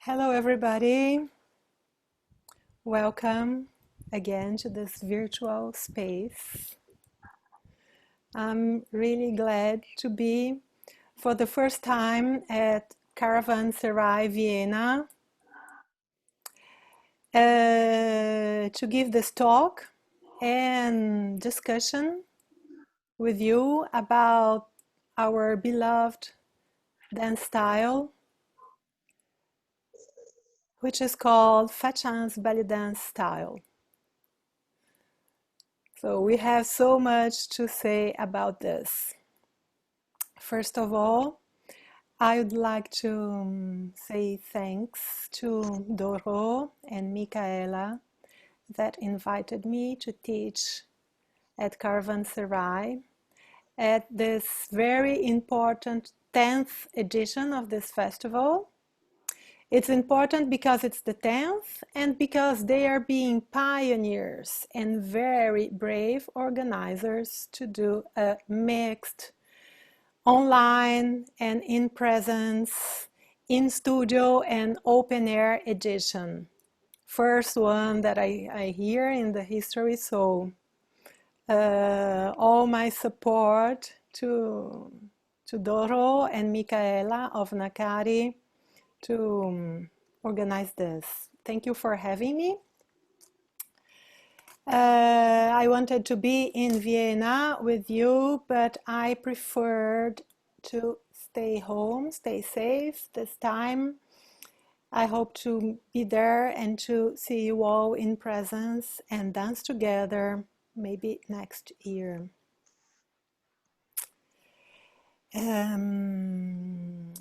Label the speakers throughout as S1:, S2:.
S1: Hello, everybody. Welcome again to this virtual space. I'm really glad to be for the first time at Caravanseray Vienna to give this talk and discussion with you about our beloved dance style, which is called FatChanceBellyDance Style. So we have so much to say about this. First of all, I would like to say thanks to Doro and Michaela that invited me to teach at Caravanseray at this very important 10th edition of this festival. It's important because it's the 10th and because they are being pioneers and very brave organizers to do a mixed online and in presence, in studio and open air edition. First one that I hear in the history, so all my support to Doro and Michaela of Nakari to organize this. Thank you for having me. I wanted to be in Vienna with you, but I preferred to stay home, stay safe this time. I hope to be there and to see you all in presence and dance together, maybe next year.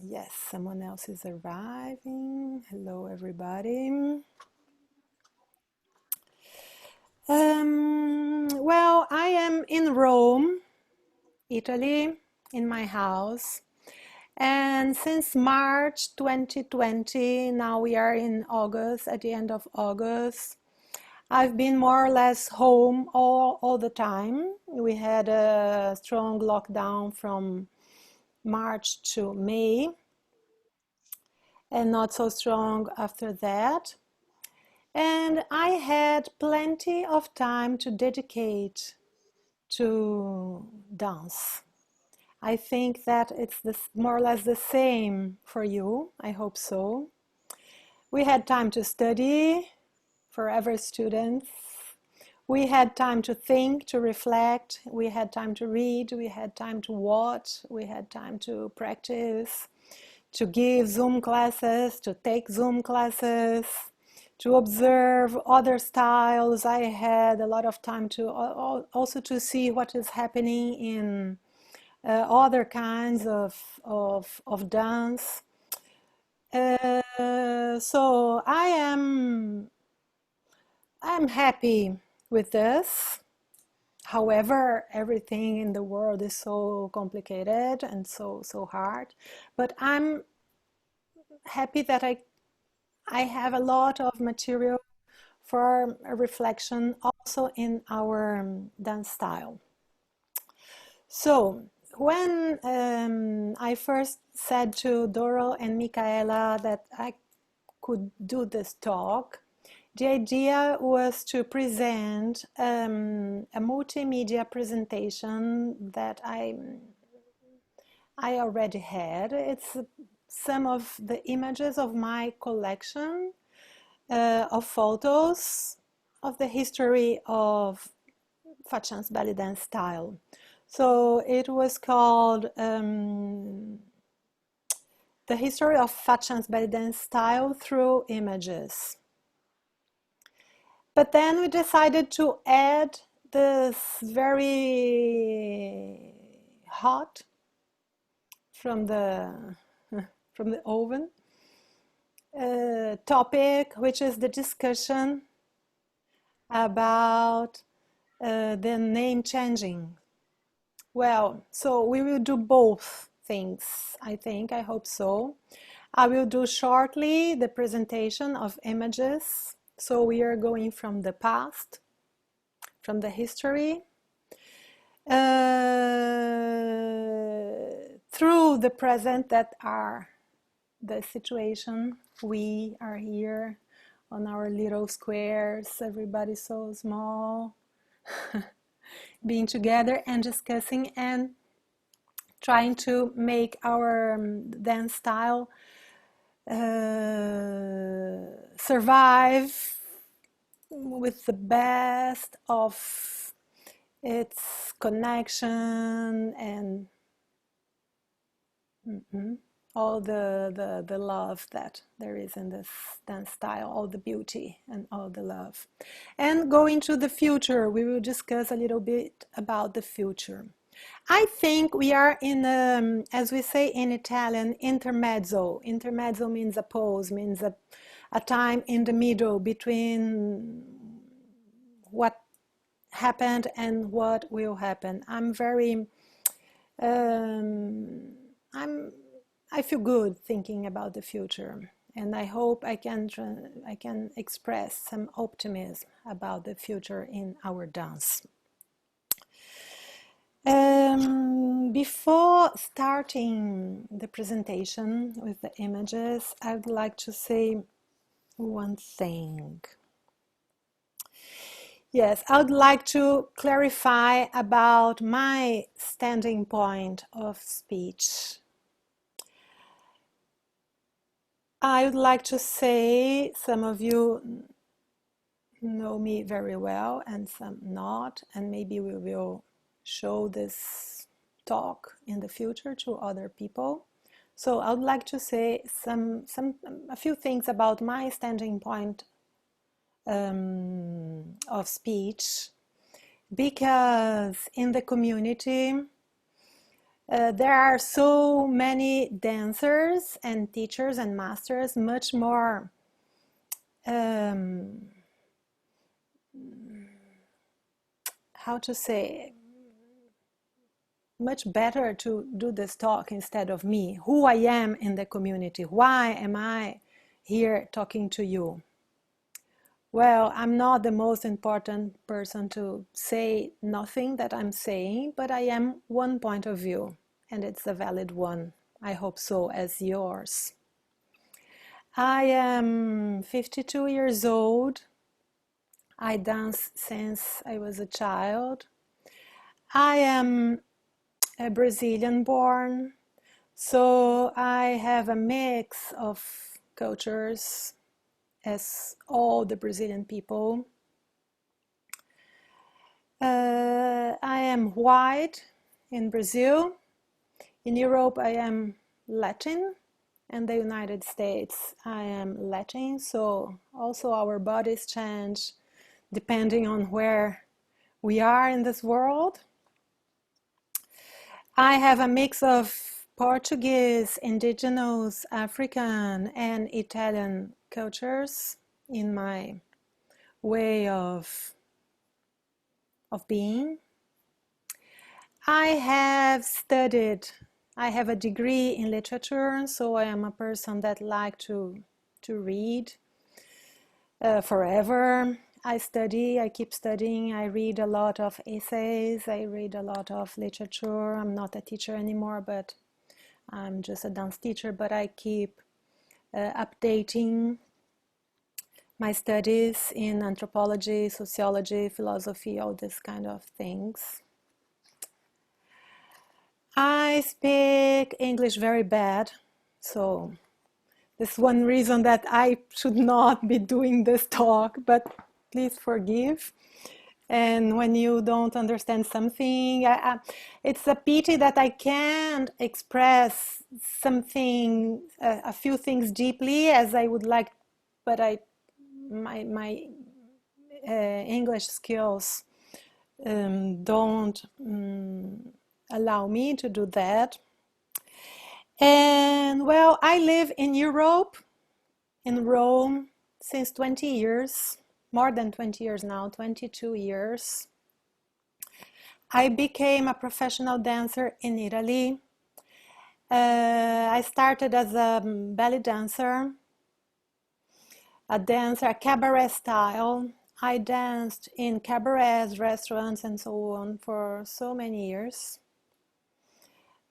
S1: Yes, someone else is arriving. Hello, everybody. Well, I am in Rome, Italy, in my house. And since March 2020, now we are in August, at the end of August, I've been more or less home all the time. We had a strong lockdown from March to May, and not so strong after that. And I had plenty of time to dedicate to dance. I think that it's more or less the same for you. I hope so. We had time to study, forever students. We had time to think, to reflect. We had time to read. We had time to watch. We had time to practice, to give Zoom classes, to take Zoom classes, to observe other styles. I had a lot of time to also to see what is happening in other kinds of dance. So I'm happy with this. However, everything in the world is so complicated and so hard. But I'm happy that I have a lot of material for a reflection also in our dance style. So when I first said to Doro and Michaela that I could do this talk, the idea was to present a multimedia presentation that I already had. It's some of the images of my collection of photos of the history of FatChanceBellyDance style. So it was called The History of FatChanceBellyDance Style Through Images. But then we decided to add this very hot from the oven topic, which is the discussion about the name changing. Well, so we will do both things, I think, I hope so. I will do shortly the presentation of images. So we are going from the past, from the history, through the present that are the situation. We are here on our little squares, everybody's so small, being together and discussing and trying to make our dance style survive with the best of its connection and all the love that there is in this dance style, all the beauty and all the love. And going to the future, we will discuss a little bit about the future. I think we are in, as we say in Italian, intermezzo. Intermezzo means a pause, means a time in the middle between what happened and what will happen. I'm very, I feel good thinking about the future, and I hope I can express some optimism about the future in our dance. Before starting the presentation with the images, I would like to say one thing. Yes, I would like to clarify about my standing point of speech. I would like to say, some of you know me very well and some not, and maybe we will show this talk in the future to other people. So I would like to say a few things about my standing point of speech, because in the community there are so many dancers and teachers and masters, much more how to say, much better to do this talk instead of me, who I am in the community. Why am I here talking to you? Well, I'm not the most important person to say nothing that I'm saying, but I am one point of view, and it's a valid one. I hope so, as yours. I am 52 years old. I dance since I was a child. I am a Brazilian born, so I have a mix of cultures as all the Brazilian people. I am white in Brazil. In Europe I am Latin, and the United States I am Latin, so also our bodies change depending on where we are in this world. I have a mix of Portuguese, indigenous, African, and Italian cultures in my way of being. I have studied, I have a degree in literature, so I am a person that likes to read forever. I keep studying, I read a lot of essays, I read a lot of literature. I'm not a teacher anymore, but I'm just a dance teacher, but I keep updating my studies in anthropology, sociology, philosophy, all this kind of things. I speak English very bad, so this is one reason that I should not be doing this talk, but please forgive. And when you don't understand something, it's a pity that I can't express something, a few things deeply as I would like, but my English skills don't allow me to do that. And well, I live in Europe, in Rome, since 20 years, more than 20 years now, 22 years. I became a professional dancer in Italy. I started as a belly dancer, a cabaret style. I danced in cabarets, restaurants, and so on for so many years.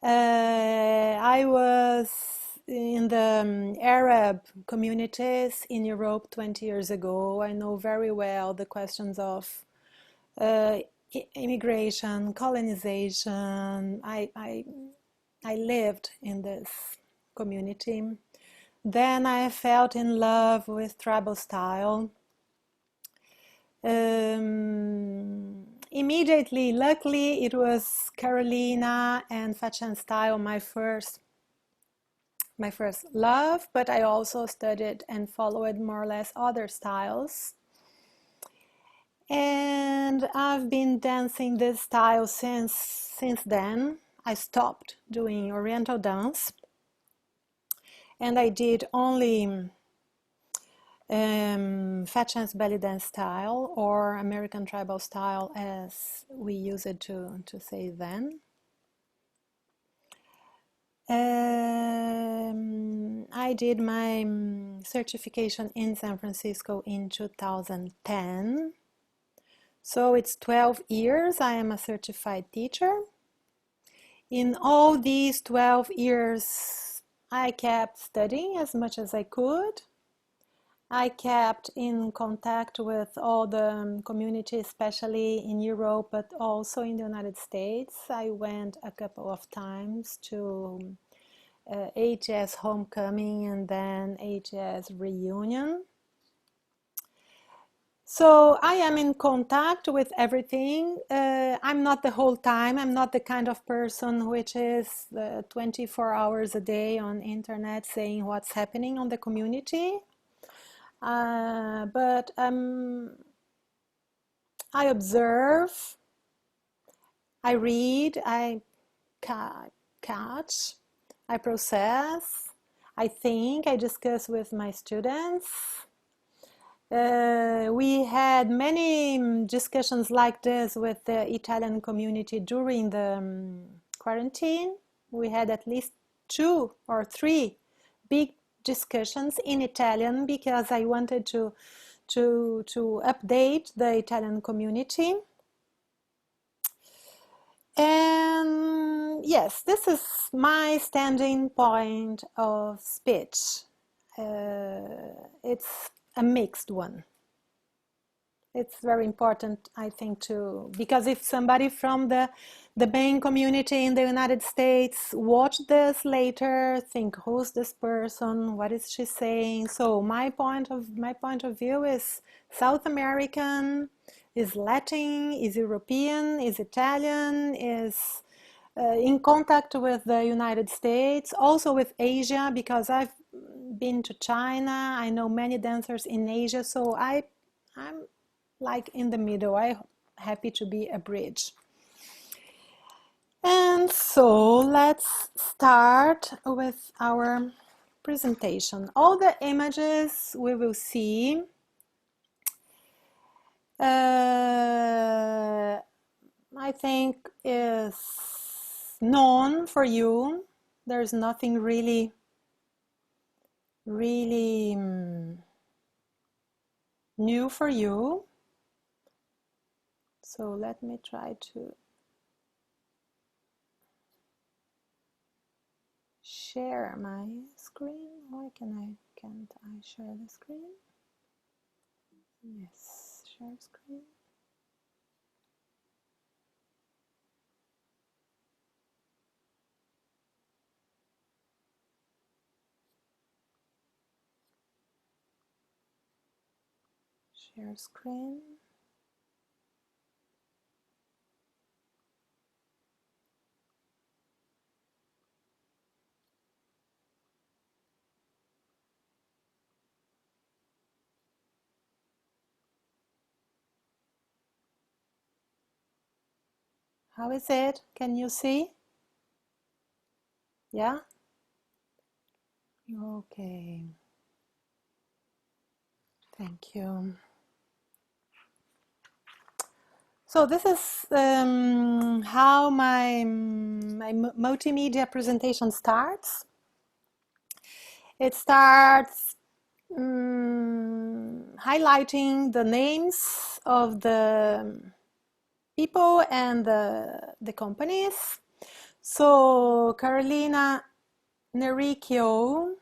S1: I was in the Arab communities in Europe 20 years ago. I know very well the questions of immigration, colonization. I lived in this community. Then I fell in love with tribal style. Immediately, luckily, it was Carolena and FatChance style my first love, but I also studied and followed more or less other styles. And I've been dancing this style since then. I stopped doing Oriental dance, and I did only FatChanceBellyDance style, or American tribal style as we use it to say then. I did my certification in San Francisco in 2010. So it's 12 years I am a certified teacher. In all these 12 years, I kept studying as much as I could. I kept in contact with all the community, especially in Europe, but also in the United States. I went a couple of times to ATS homecoming and then ATS reunion. So I am in contact with everything. I'm not the whole time. I'm not the kind of person which is 24 hours a day on internet saying what's happening on the community. But I observe, I read, I catch, I process, I think, I discuss with my students. We had many discussions like this with the Italian community during the quarantine. We had at least 2 or 3 big discussions in Italian because I wanted to update the Italian community. And yes, this is my standing point of speech. It's a mixed one. It's very important, I think, too, because if somebody from the main community in the United States watch this later, think, who's this person? What is she saying? So my point of view is South American, is Latin, is European, is Italian, is in contact with the United States, also with Asia, because I've been to China. I know many dancers in Asia, so I'm like in the middle. I'm happy to be a bridge. And so let's start with our presentation. All the images we will see I think is known for you. There's nothing really new for you. So let me try to share my screen. Why can't I share the screen? Yes, share screen. Share screen. How is it? Can you see? Yeah? Okay. Thank you. So this is how my multimedia presentation starts. It starts highlighting the names of the people and the companies. So Carolena Nericcio,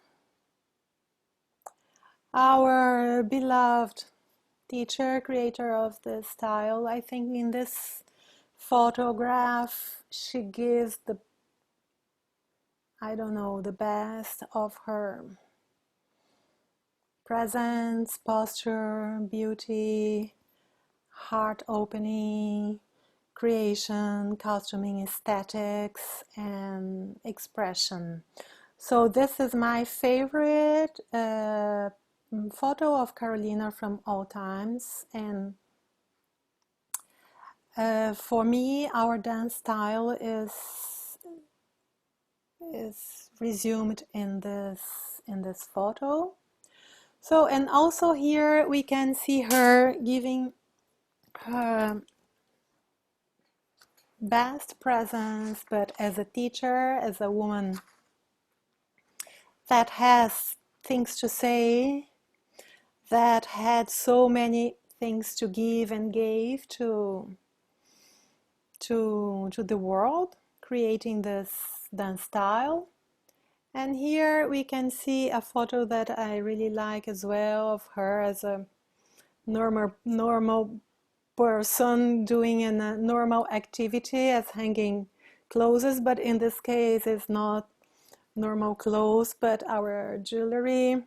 S1: our beloved teacher, creator of this style. I think in this photograph she gives the, I don't know, the best of her presence, posture, beauty, heart opening, creation, costuming, aesthetics, and expression. So this is my favorite photo of Carolina from all times, and for me, our dance style is resumed in this photo. So, and also here we can see her giving her best presence, but as a teacher, as a woman that has things to say, that had so many things to give and gave to the world, creating this dance style. And here we can see a photo that I really like as well, of her as a normal person doing a normal activity as hanging clothes, but in this case it's not normal clothes but our jewelry.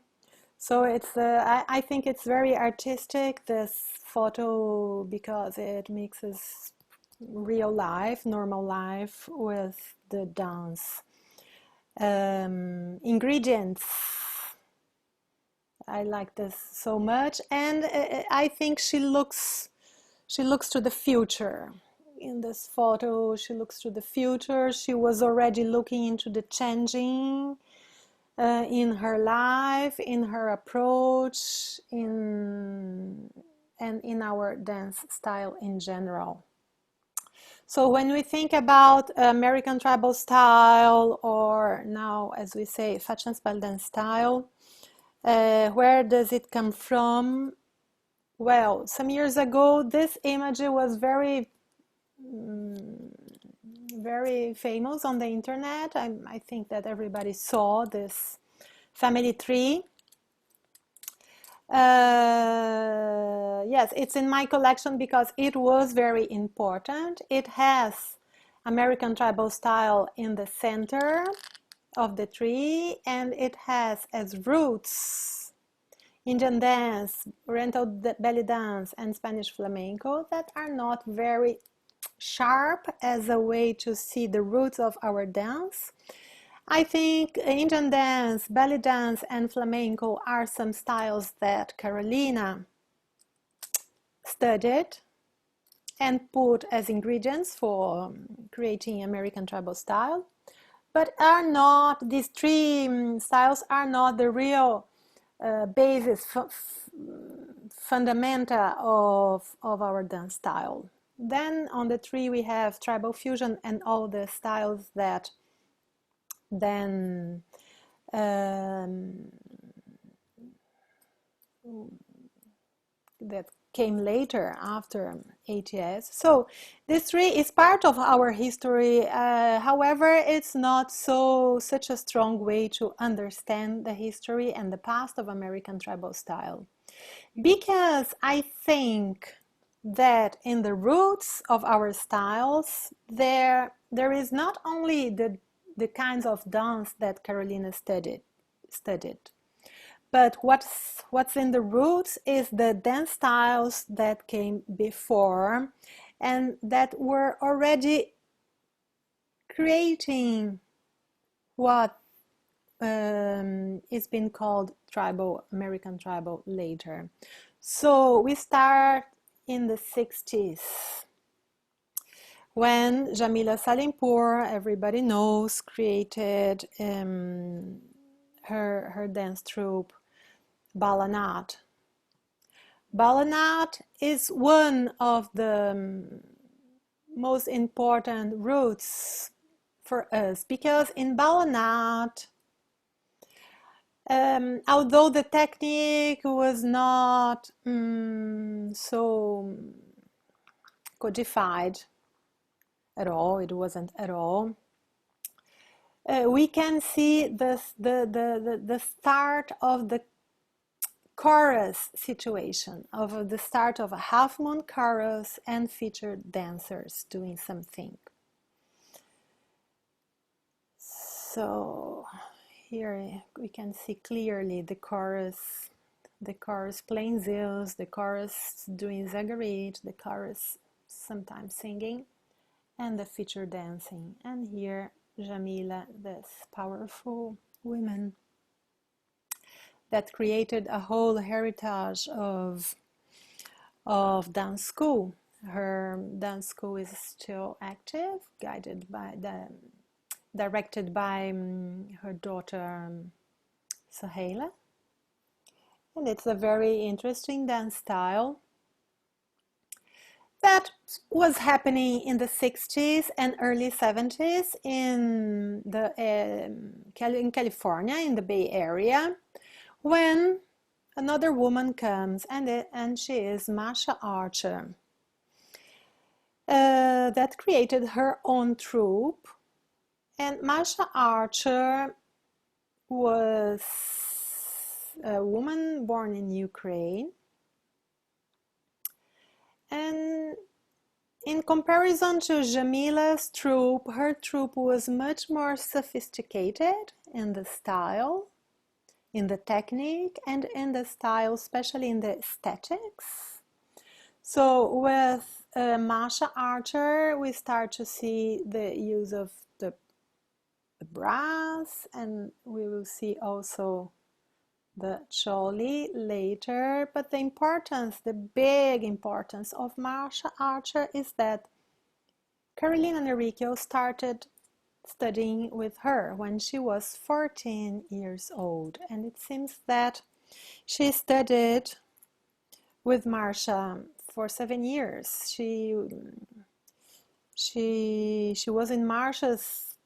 S1: So it's I think it's very artistic, this photo, because it mixes real life, normal life, with the dance ingredients. I like this so much, and I think she looks to the future. In this photo, she looks to the future. She was already looking into the changing in her life, in her approach, and in our dance style in general. So when we think about American tribal style, or now as we say FatChanceBellyDance style, where does it come from? Well, some years ago this image was very famous on the internet. I think that everybody saw this family tree. Yes, it's in my collection because it was very important. It has American tribal style in the center of the tree, and it has as roots Indian dance, Oriental belly dance, and Spanish flamenco that are not very sharp as a way to see the roots of our dance. I think Indian dance, belly dance, and flamenco are some styles that Carolina studied and put as ingredients for creating American tribal style, but are not, these three styles are not the real basis, fundamenta of our dance style. Then on the tree we have tribal fusion and all the styles that then that came later after ATS. So this tree is part of our history. However, it's not such a strong way to understand the history and the past of American tribal style, because I think that in the roots of our styles there is not only the kinds of dance that Carolina studied, but what's in the roots is the dance styles that came before and that were already creating what is been called tribal, American tribal later. So we start in the 60s when Jamila Salimpour, everybody knows, created her dance troupe Balanat. Balanat is one of the most important roots for us, because in Balanat, although the technique was not so codified at all, it wasn't at all, we can see the start of the chorus situation, of the start of a half moon chorus and featured dancers doing something. So here we can see clearly the chorus playing Zeus, the chorus doing Zagarit, the chorus sometimes singing, and the feature dancing. And here Jamila, this powerful woman that created a whole heritage of dance school. Her dance school is still active, directed by her daughter Soheila, and it's a very interesting dance style that was happening in the 60s and early 70s in California, in the Bay Area, when another woman comes, and she is Masha Archer, that created her own troupe. And Masha Archer was a woman born in Ukraine, and in comparison to Jamila's troupe, her troupe was much more sophisticated in the style, in the technique, and in the style, especially in the aesthetics. So with Masha Archer, we start to see the use of the brass, and we will see also the choli later. But the importance, the big importance of Masha Archer is that Carolena Nericcio started studying with her when she was 14 years old, and it seems that she studied with Masha for 7 years. She was in Masha's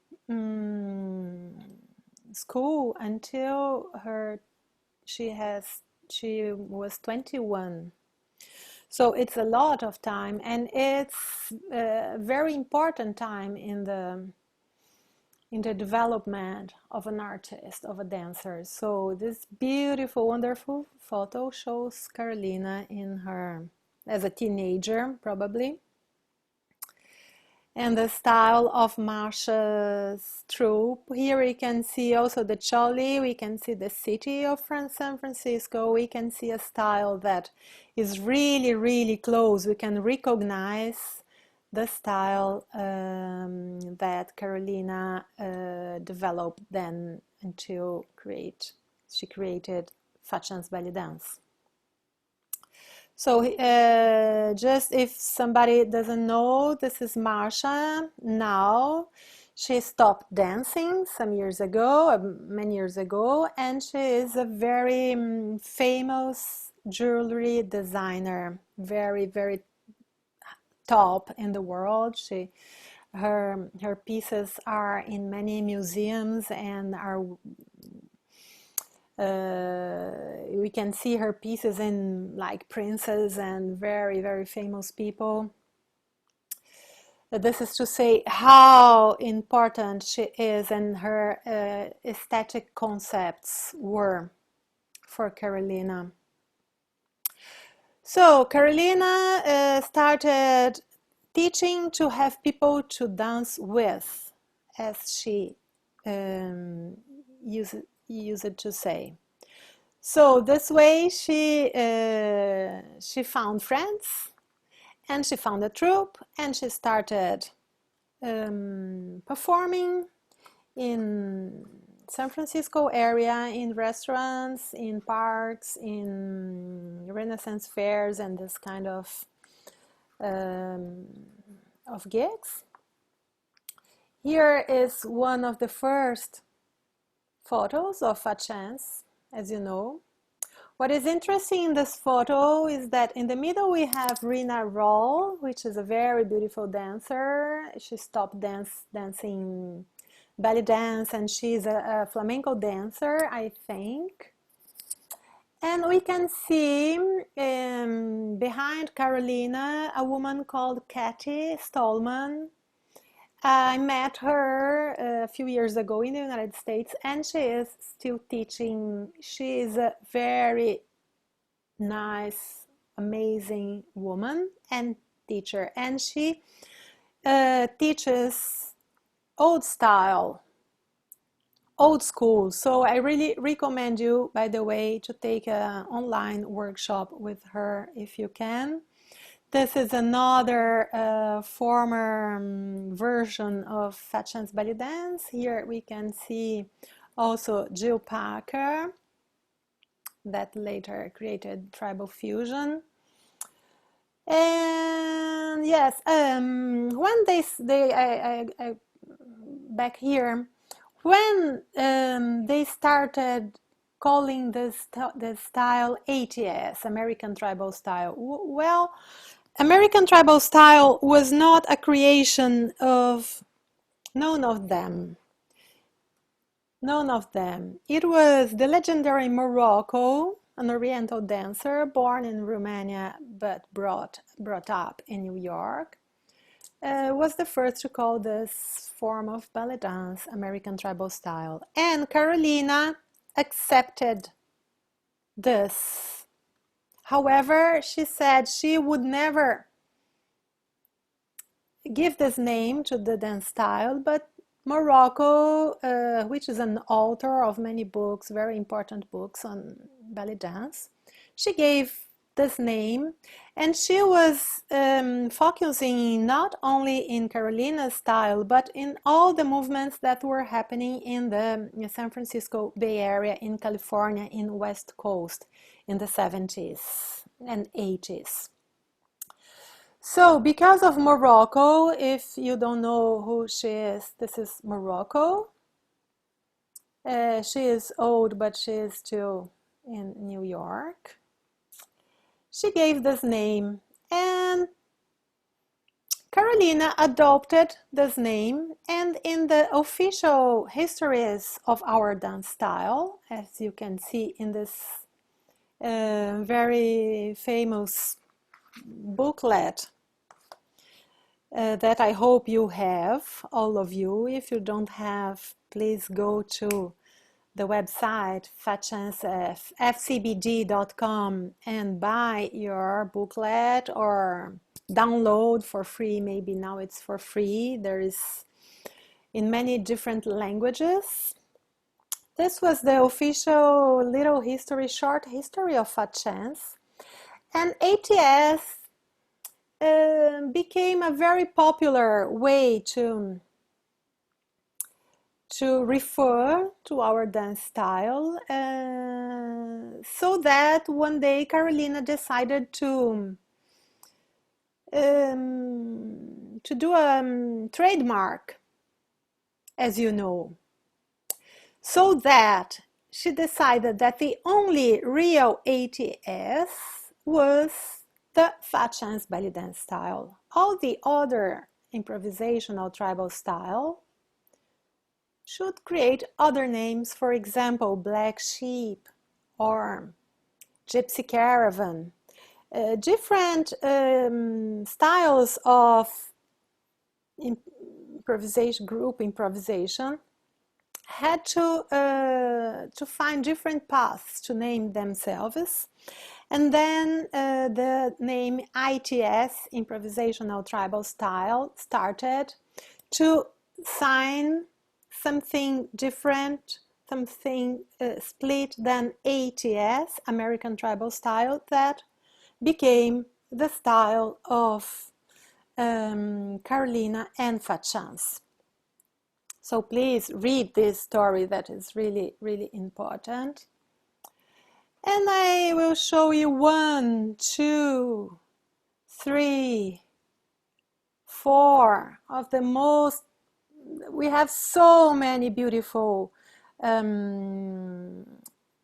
S1: school until she was 21. So it's a lot of time, and it's a very important time in the development of an artist, of a dancer. So this beautiful, wonderful photo shows Carolina in her, as a teenager probably, and the style of Masha's troupe. Here we can see also the choli, we can see the city of San Francisco, we can see a style that is really, really close. We can recognize the style that Carolina developed then until she created FatChanceBellyDance. So just if somebody doesn't know, this is Masha now. She stopped dancing some years ago, many years ago, and she is a very famous jewelry designer, very, very top in the world. Her pieces are in many museums and are we can see her pieces in like princes and very, very famous people. This is to say how important she is, and her aesthetic concepts were for Carolina. So Carolina started teaching to have people to dance with, as she used to say. So this way she found friends, and she found a troupe, and she started performing in San Francisco area, in restaurants, in parks, in Renaissance fairs, and this kind of gigs. Here is one of the first photos of FatChance, as you know. What is interesting in this photo is that in the middle we have Rina Roll, which is a very beautiful dancer. She stopped dancing belly dance, and she's a flamenco dancer, I think. And we can see behind Carolina a woman called Katy Stallman, I met her a few years ago in the United States, and she is still teaching. She is a very nice, amazing woman and teacher, and she teaches old style, old school. So I really recommend you, by the way, to take an online workshop with her if you can. This is another former version of Fat Chance Belly Dance. Here we can see also Jill Parker, that later created Tribal Fusion. And yes, when back here, when they started calling this style ATS, American Tribal Style, well, American Tribal Style was not a creation of none of them. None of them. It was the legendary Morocco, an Oriental dancer born in Romania but brought up in New York, was the first to call this form of ballet dance American Tribal Style. And Carolina accepted this. However, she said she would never give this name to the dance style, but Morocco, which is an author of many books, very important books on ballet dance, she gave this name, and she was focusing not only in Carolina's style, but in all the movements that were happening in the San Francisco Bay Area, in California, in West Coast in the 70s and 80s. So, because of Morocco, if you don't know who she is, this is Morocco. She is old, but she is still in New York. She gave this name, and Carolina adopted this name, and in the official histories of our dance style, as you can see in this very famous booklet, that I hope you have, all of you. If you don't have, please go to the website FatChanceFCBD.com and buy your booklet or download for free. Maybe now it's for free. There is in many different languages. This was the official little history, short history of Fat Chance. And ATS became a very popular way to refer to our dance style, so that one day Carolina decided to do a trademark, as you know, so that she decided that the only real ATS was the Fat Chance Belly Dance style. All the other improvisational tribal style should create other names, for example, Black Sheep or Gypsy Caravan. Different styles of improvisation, group improvisation, had to find different paths to name themselves. And then the name ITS, Improvisational Tribal Style, started to sign something different, something split than ATS, American Tribal Style, that became the style of Carolina and Fat Chance. So please read this story, that is really, really important. And I will show you 1, 2, 3, 4 of the most, we have so many beautiful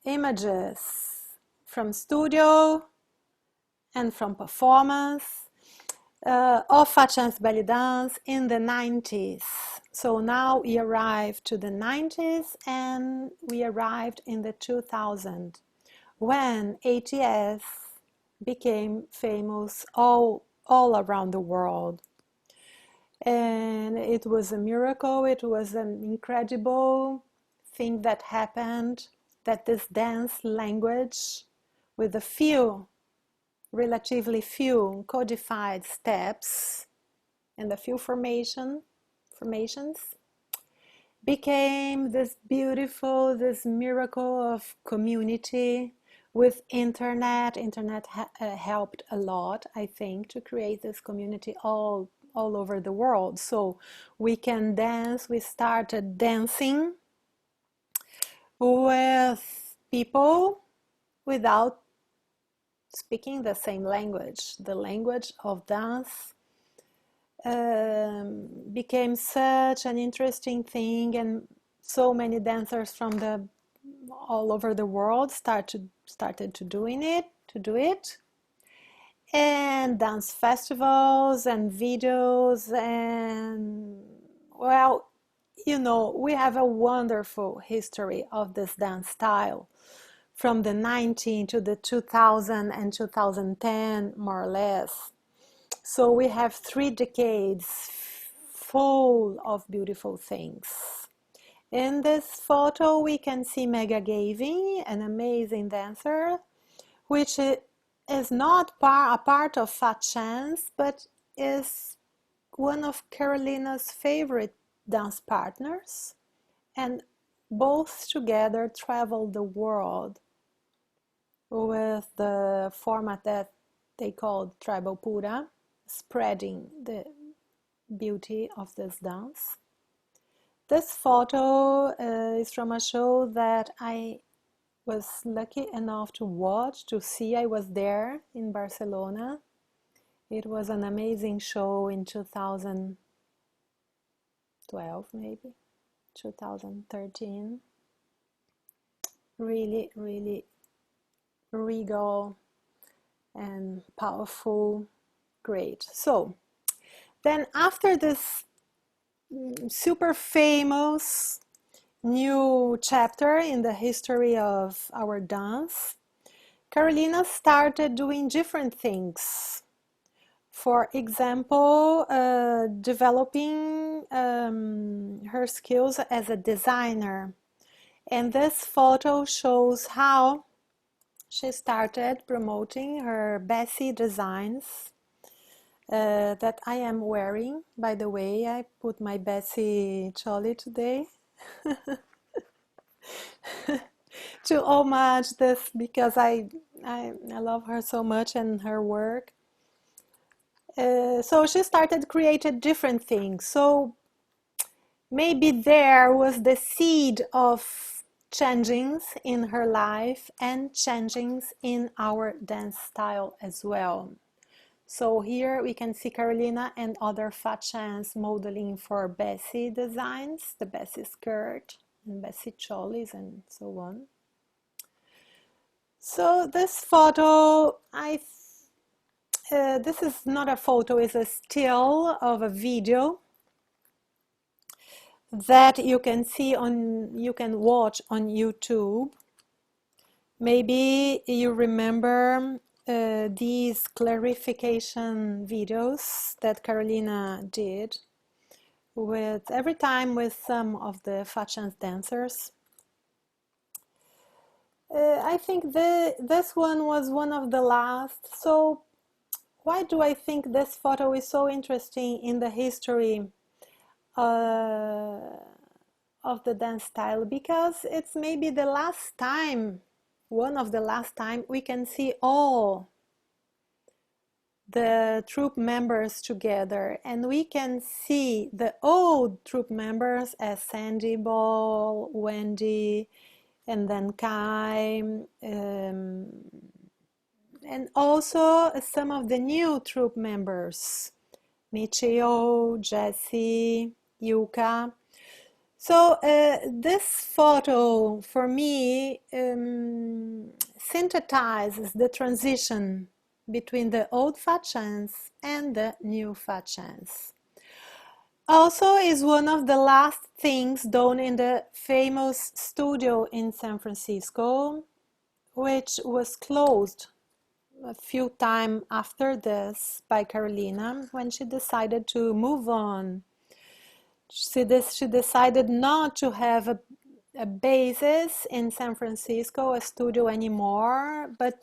S1: images from studio and from performance of Fat Chance Belly Dance in the 90s. So now we arrived to the 90s and we arrived in the 2000s, when ATS became famous all around the world. And it was a miracle. It was an incredible thing that happened, that this dance language with a few, relatively few codified steps and a few formations became this beautiful, this miracle of community with internet. Internet helped a lot, I think, to create this community all over the world. So we can dance. We started dancing with people without speaking the same language. The language of dance became such an interesting thing, and so many dancers from all over the world started to do it, and dance festivals and videos, and well, you know, we have a wonderful history of this dance style from the 19 to the 2000 and 2010, more or less. So we have 3 decades full of beautiful things. In this photo, we can see Mega Gavin, an amazing dancer, which is not a part of Fat Chance, but is one of Carolina's favorite dance partners, and both together travel the world with the format that they called Tribal Pura, spreading the beauty of this dance. This photo is from a show that I was lucky enough to watch, to see. I was there in Barcelona. It was an amazing show in 2012, maybe 2013. Really, really regal and powerful. Great. So then after this super famous new chapter in the history of our dance, Carolina started doing different things. For example, developing her skills as a designer. And this photo shows how she started promoting her Bessie designs that I am wearing. By the way, I put my Bessie choli today to homage this, because I love her so much and her work. So she started creating different things. So maybe there was the seed of changings in her life and changings in our dance style as well. So here we can see Carolina and other Fat Chance modeling for Bessie designs, the Bessie skirt and Bessie cholis and so on. So this photo, this is not a photo, it's a still of a video that you can see you can watch on YouTube. Maybe you remember these clarification videos that Carolina did every time with some of the Fat Chance dancers. I think this one was one of the last. So why do I think this photo is so interesting in the history of the dance style? Because it's maybe the last time, one of the last time we can see all the troupe members together, and we can see the old troupe members as Sandy Ball, Wendy, and then Kai, and also some of the new troupe members, Michio, Jessie, Yuka. So this photo for me synthesizes the transition between the old Fat Chance and the new Fat Chance. Also is one of the last things done in the famous studio in San Francisco, which was closed a few time after this by Carolina when she decided to move on. She decided not to have a basis in San Francisco, a studio anymore, but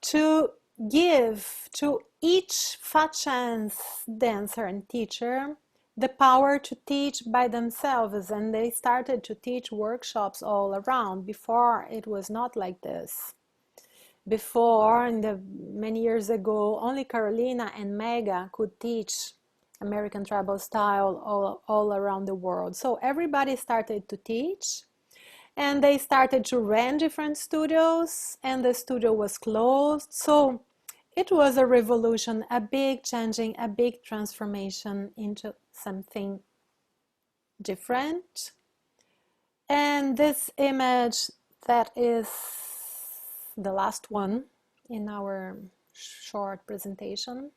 S1: to give to each Fat Chance dancer and teacher the power to teach by themselves. And they started to teach workshops all around. Before, it was not like this. Before, in the many years ago, only Carolina and Mega could teach American tribal style all around the world. So everybody started to teach, and they started to rent different studios, and the studio was closed. So it was a revolution, a big changing, a big transformation into something different. And this image that is the last one in our short presentation,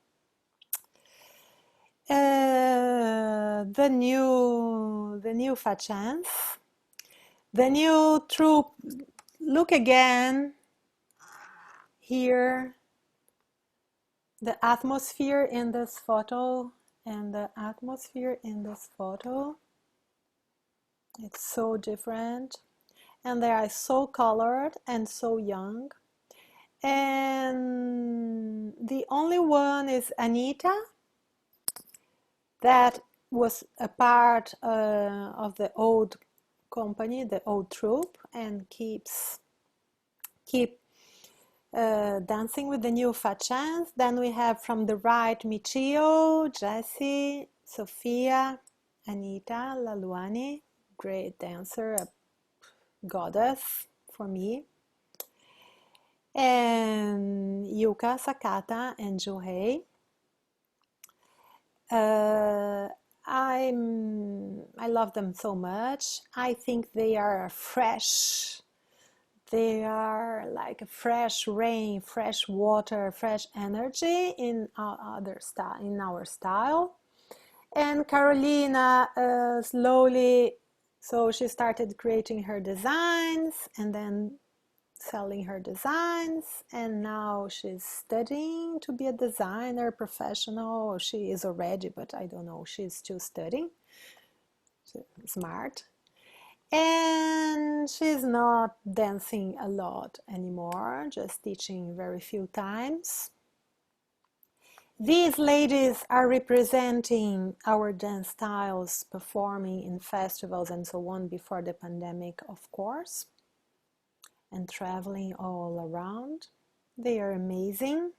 S1: the new Fat Chance, the new troupe. Look again here, the atmosphere in this photo and the atmosphere in this photo. It's so different, and they are so colored and so young. And the only one is Anita, that was a part of the old company, the old troupe, and keep dancing with the new Fat Chance. Then we have from the right Michio, Jessie, Sophia, Anita Laluani, great dancer, a goddess for me, and Yuka Sakata and Juhei. I love them so much. I think they are fresh. They are like a fresh rain, fresh water, fresh energy in our style. And Carolina slowly, so she started creating her designs and then selling her designs, and now she's studying to be a designer professional. She is already, but I don't know, she's still studying. She's smart. And she's not dancing a lot anymore, just teaching very few times. These ladies are representing our dance styles, performing in festivals and so on before the pandemic, of course, and traveling all around. They are amazing.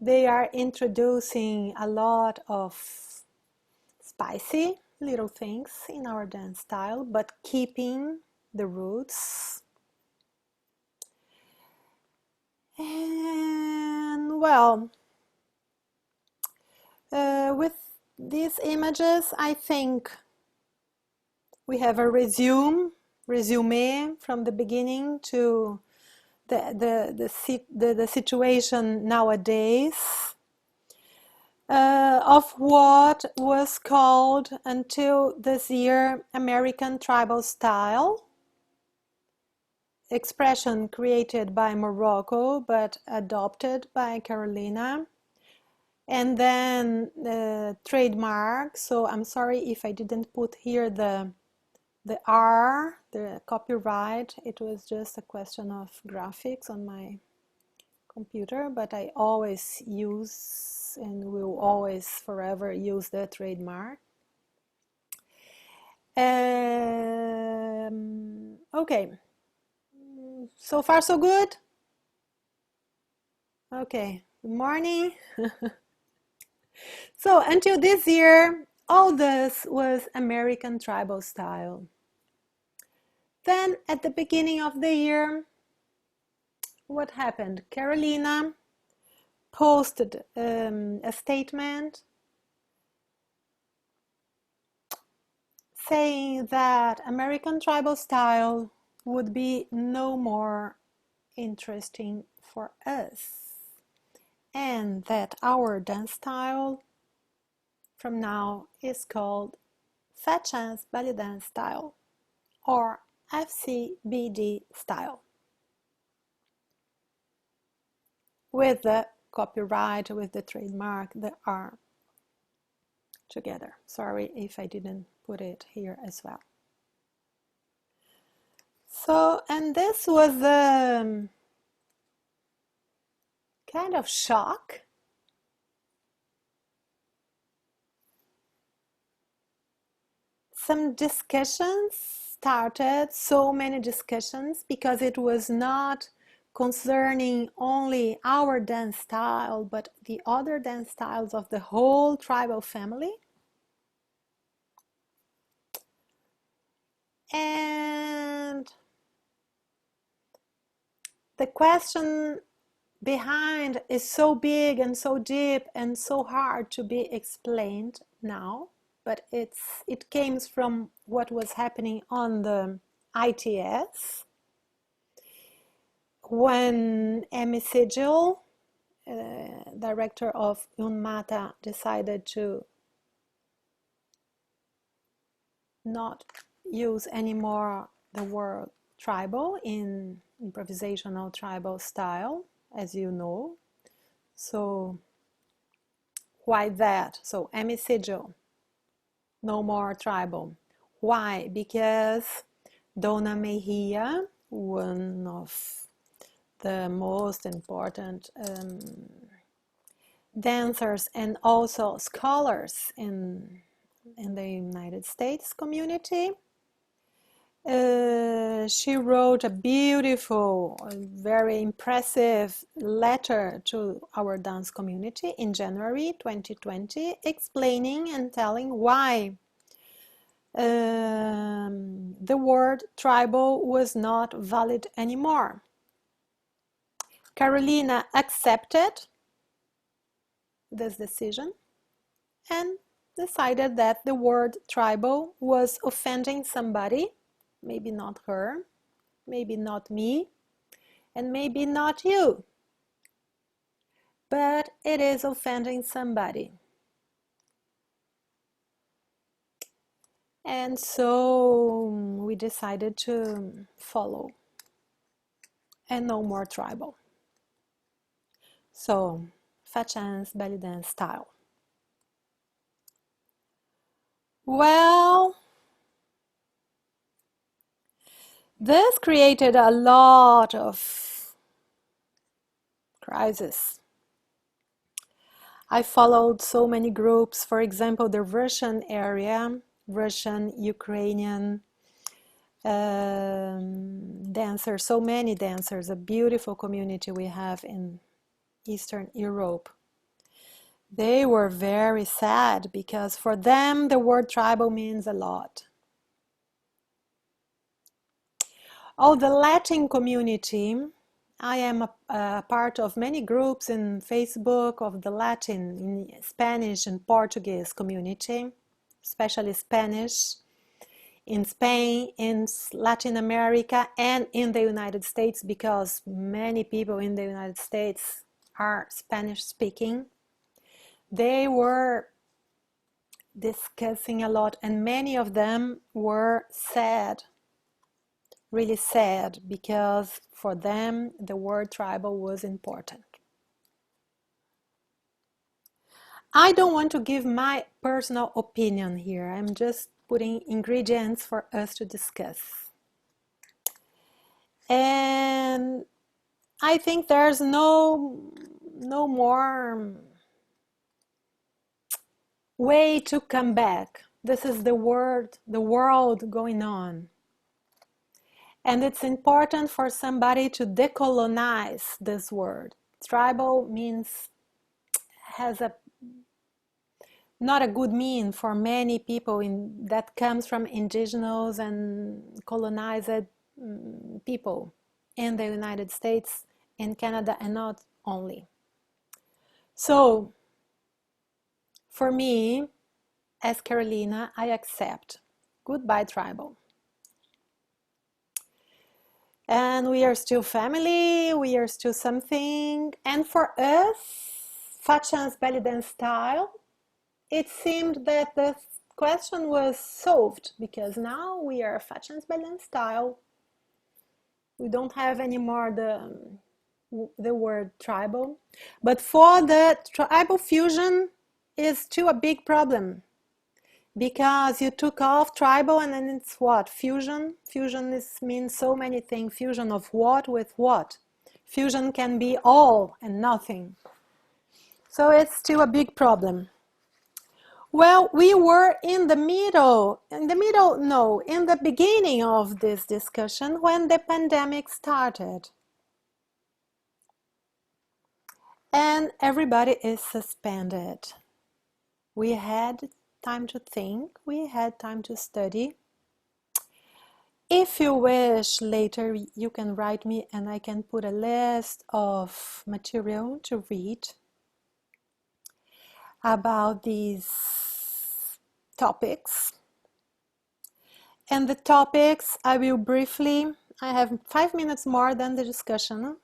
S1: They are introducing a lot of spicy little things in our dance style, but keeping the roots. And well, with these images, I think we have a resume from the beginning to the situation nowadays, of what was called until this year American tribal style, expression created by Morocco but adopted by Carolina, and then the trademark. So I'm sorry if I didn't put here the R, the copyright. It was just a question of graphics on my computer, but I always use and will always forever use the trademark. Okay, so far so good. Okay, good morning. So until this year, all this was American tribal style. Then at the beginning of the year, what happened? Carolina posted a statement saying that American tribal style would be no more interesting for us, and that our dance style from now is called FatChanceBellyDance Style, or FCBD style. with the copyright, with the trademark, they are together. Sorry if I didn't put it here as well. So, and this was a kind of shock. Some discussions started, so many discussions, because it was not concerning only our dance style, but the other dance styles of the whole tribal family. And the question behind is so big and so deep and so hard to be explained now, but it came from what was happening on the ITS when Amy Sigil, director of UNMATA, decided to not use anymore the word tribal in improvisational tribal style, as you know. So why that? So Amy Sigil, no more tribal. Why? Because Dona Mejia, one of the most important dancers and also scholars in the United States community, she wrote a beautiful, very impressive letter to our dance community in January 2020, explaining and telling why the word tribal was not valid anymore. Carolina accepted this decision and decided that the word tribal was offending somebody, maybe not her, maybe not me, and maybe not you, but it is offending somebody. And so we decided to follow and no more tribal. So, FatChanceBellyDance Style. Well, this created a lot of crisis. I followed so many groups, for example, the Russian area, Russian, Ukrainian dancers, so many dancers, a beautiful community we have in Eastern Europe. They were very sad because for them the word tribal means a lot. Oh, the Latin community, I am a part of many groups in Facebook of the Latin, in Spanish and Portuguese community, especially Spanish, in Spain, in Latin America, and in the United States, because many people in the United States are Spanish speaking. They were discussing a lot, and many of them were sad, really sad, because for them the word tribal was important. I don't want to give my personal opinion here. I'm just putting ingredients for us to discuss. And I think there's no more way to come back. This is the world going on. And it's important for somebody to decolonize this word. Tribal means, has a not a good mean for many people that comes from indigenous and colonized people in the United States and Canada, and not only. So for me, as Carolina, I accept. Goodbye tribal. And we are still family, we are still something. And for us, FatChanceBellyDance Style, it seemed that the question was solved, because now we are FatChanceBellyDance Style. We don't have anymore the word tribal, but for the tribal fusion is still a big problem, because you took off tribal and then it's what? Fusion. Fusion means so many things. Fusion of what with what? Fusion can be all and nothing. So it's still a big problem. Well, we were in the beginning of this discussion when the pandemic started. And everybody is suspended. We had time to think, we had time to study. If you wish, later you can write me and I can put a list of material to read about these topics. And the topics, I will briefly, I have 5 minutes more than the discussion.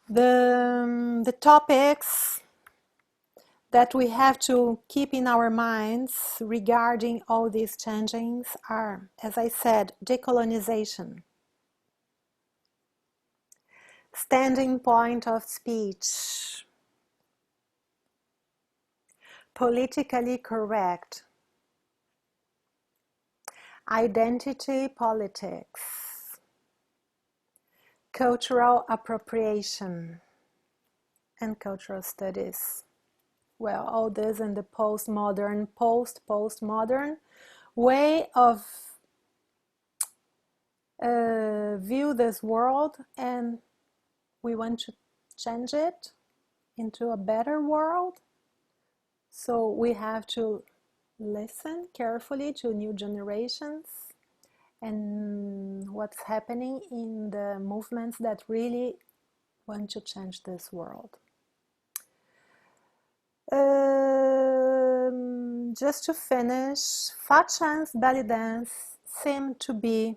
S1: The topics that we have to keep in our minds regarding all these changings are, as I said, decolonization, standing point of speech, politically correct, identity politics, cultural appropriation, and cultural studies. Well, all this in the postmodern way of view this world, and we want to change it into a better world. So we have to listen carefully to new generations and what's happening in the movements that really want to change this world. Just to finish, FatChanceBellyDance seemed to be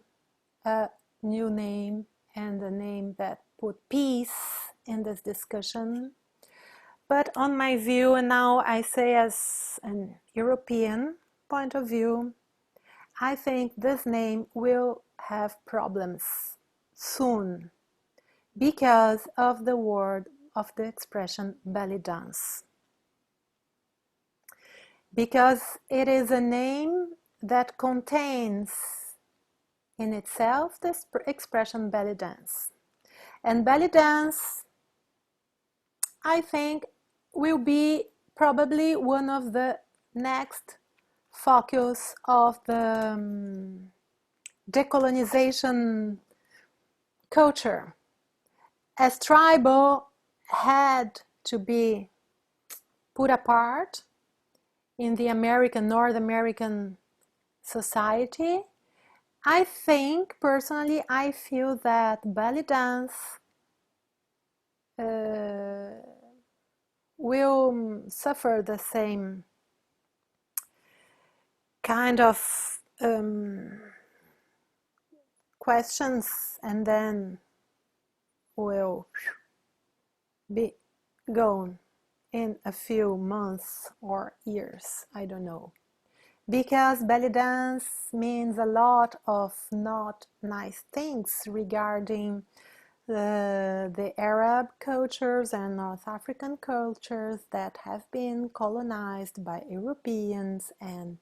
S1: a new name and a name that put peace in this discussion. But on my view, and now I say as an European point of view, I think this name will have problems soon because of the word of the expression belly dance. Because it is a name that contains in itself this expression belly dance. And belly dance, I think, will be probably one of the next focus of the decolonization culture, as tribal had to be put apart in the North American society. I think, personally, I feel that belly dance will suffer the same kind of questions, and then will be gone in a few months or years, I don't know. Because belly dance means a lot of not nice things regarding the Arab cultures and North African cultures that have been colonized by Europeans, and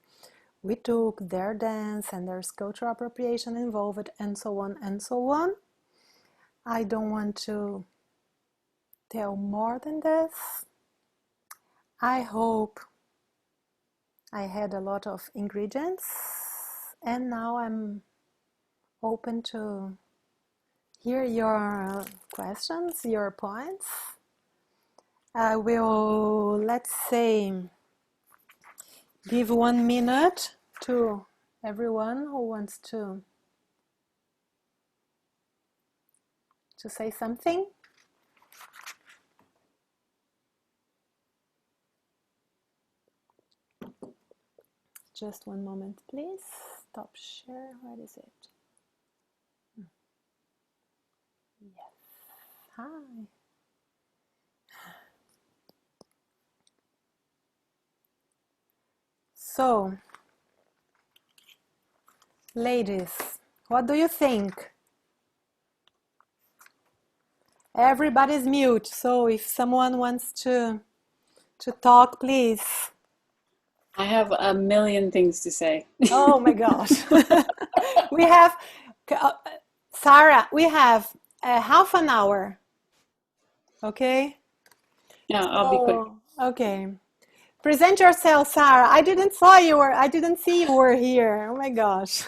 S1: we took their dance and there's cultural appropriation involved, and so on and so on. I don't want to tell more than this. I hope I had a lot of ingredients, and now I'm open to hear your questions, your points. I will, let's say, give 1 minute to everyone who wants to say something. Just 1 moment, please. Stop share. Where is it? Yes. Hi. So, ladies, what do you think? Everybody's mute, so if someone wants to talk, please.
S2: I have a million things to say.
S1: Oh my gosh. We have, uh, Sarah, we have a half an hour, okay?
S2: Yeah, I'll be quick.
S1: So, okay. Present yourself, Sarah. I didn't see you were here. Oh my gosh.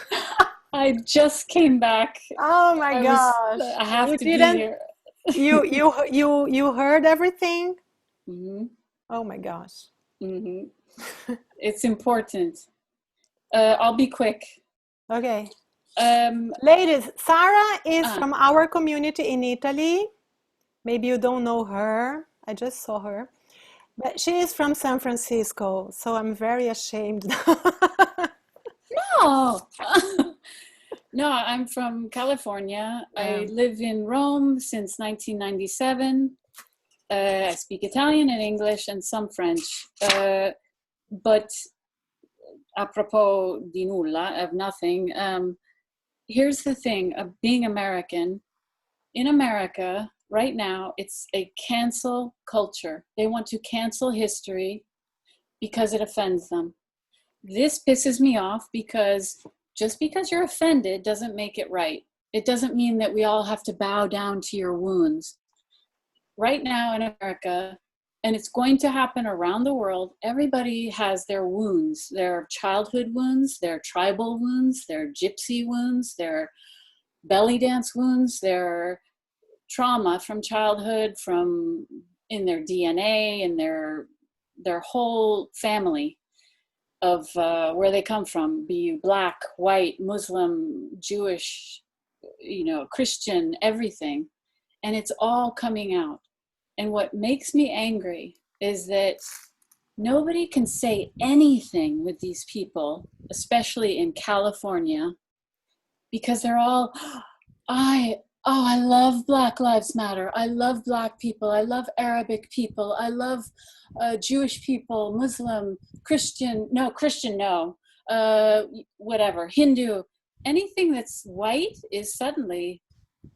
S2: I just came back.
S1: Oh my gosh.
S2: I have
S1: You
S2: to be
S1: didn't,
S2: here.
S1: you heard everything?
S2: hmm
S1: Oh my gosh.
S2: hmm It's important. I'll be quick.
S1: Okay.
S2: Um,
S1: Ladies, Sarah is
S2: ah,
S1: from our community in Italy. Maybe you don't know her. I just saw her. But she is from San Francisco, so I'm very ashamed.
S2: no. No, I'm from California.
S1: Yeah.
S2: I live in Rome since 1997. I speak Italian and English and some French. But apropos di nulla, of nothing, here's the thing of being American. In America, right now, it's a cancel culture. They want to cancel history because it offends them. This pisses me off because just because you're offended doesn't make it right. It doesn't mean that we all have to bow down to your wounds. Right now in America, and it's going to happen around the world, everybody has their wounds, their childhood wounds, their tribal wounds, their gypsy wounds, their belly dance wounds, their trauma from childhood, from in their DNA and their whole family of where they come from, be you black, white, Muslim, Jewish, Christian, everything. And it's all coming out. And what makes me angry is that nobody can say anything with these people, especially in California, because they're all, I love Black Lives Matter. I love Black people. I love Arabic people. I love Jewish people, Muslim, Christian, no, whatever, Hindu. Anything that's white is suddenly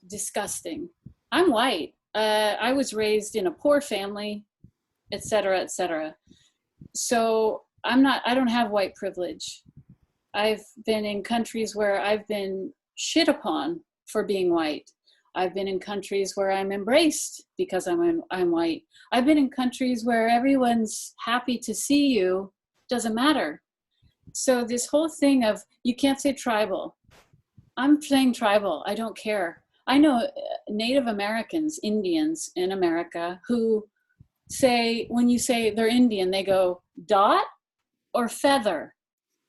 S2: disgusting. I'm white. I was raised in a poor family, etc., etc. So I don't have white privilege. I've been in countries where I've been shit upon for being white. I've been in countries where I'm embraced because I'm white. I've been in countries where everyone's happy to see you, doesn't matter. So this whole thing of you can't say tribal. I'm saying tribal. I don't care. I know Native Americans, Indians in America who say, when you say they're Indian, they go dot or feather,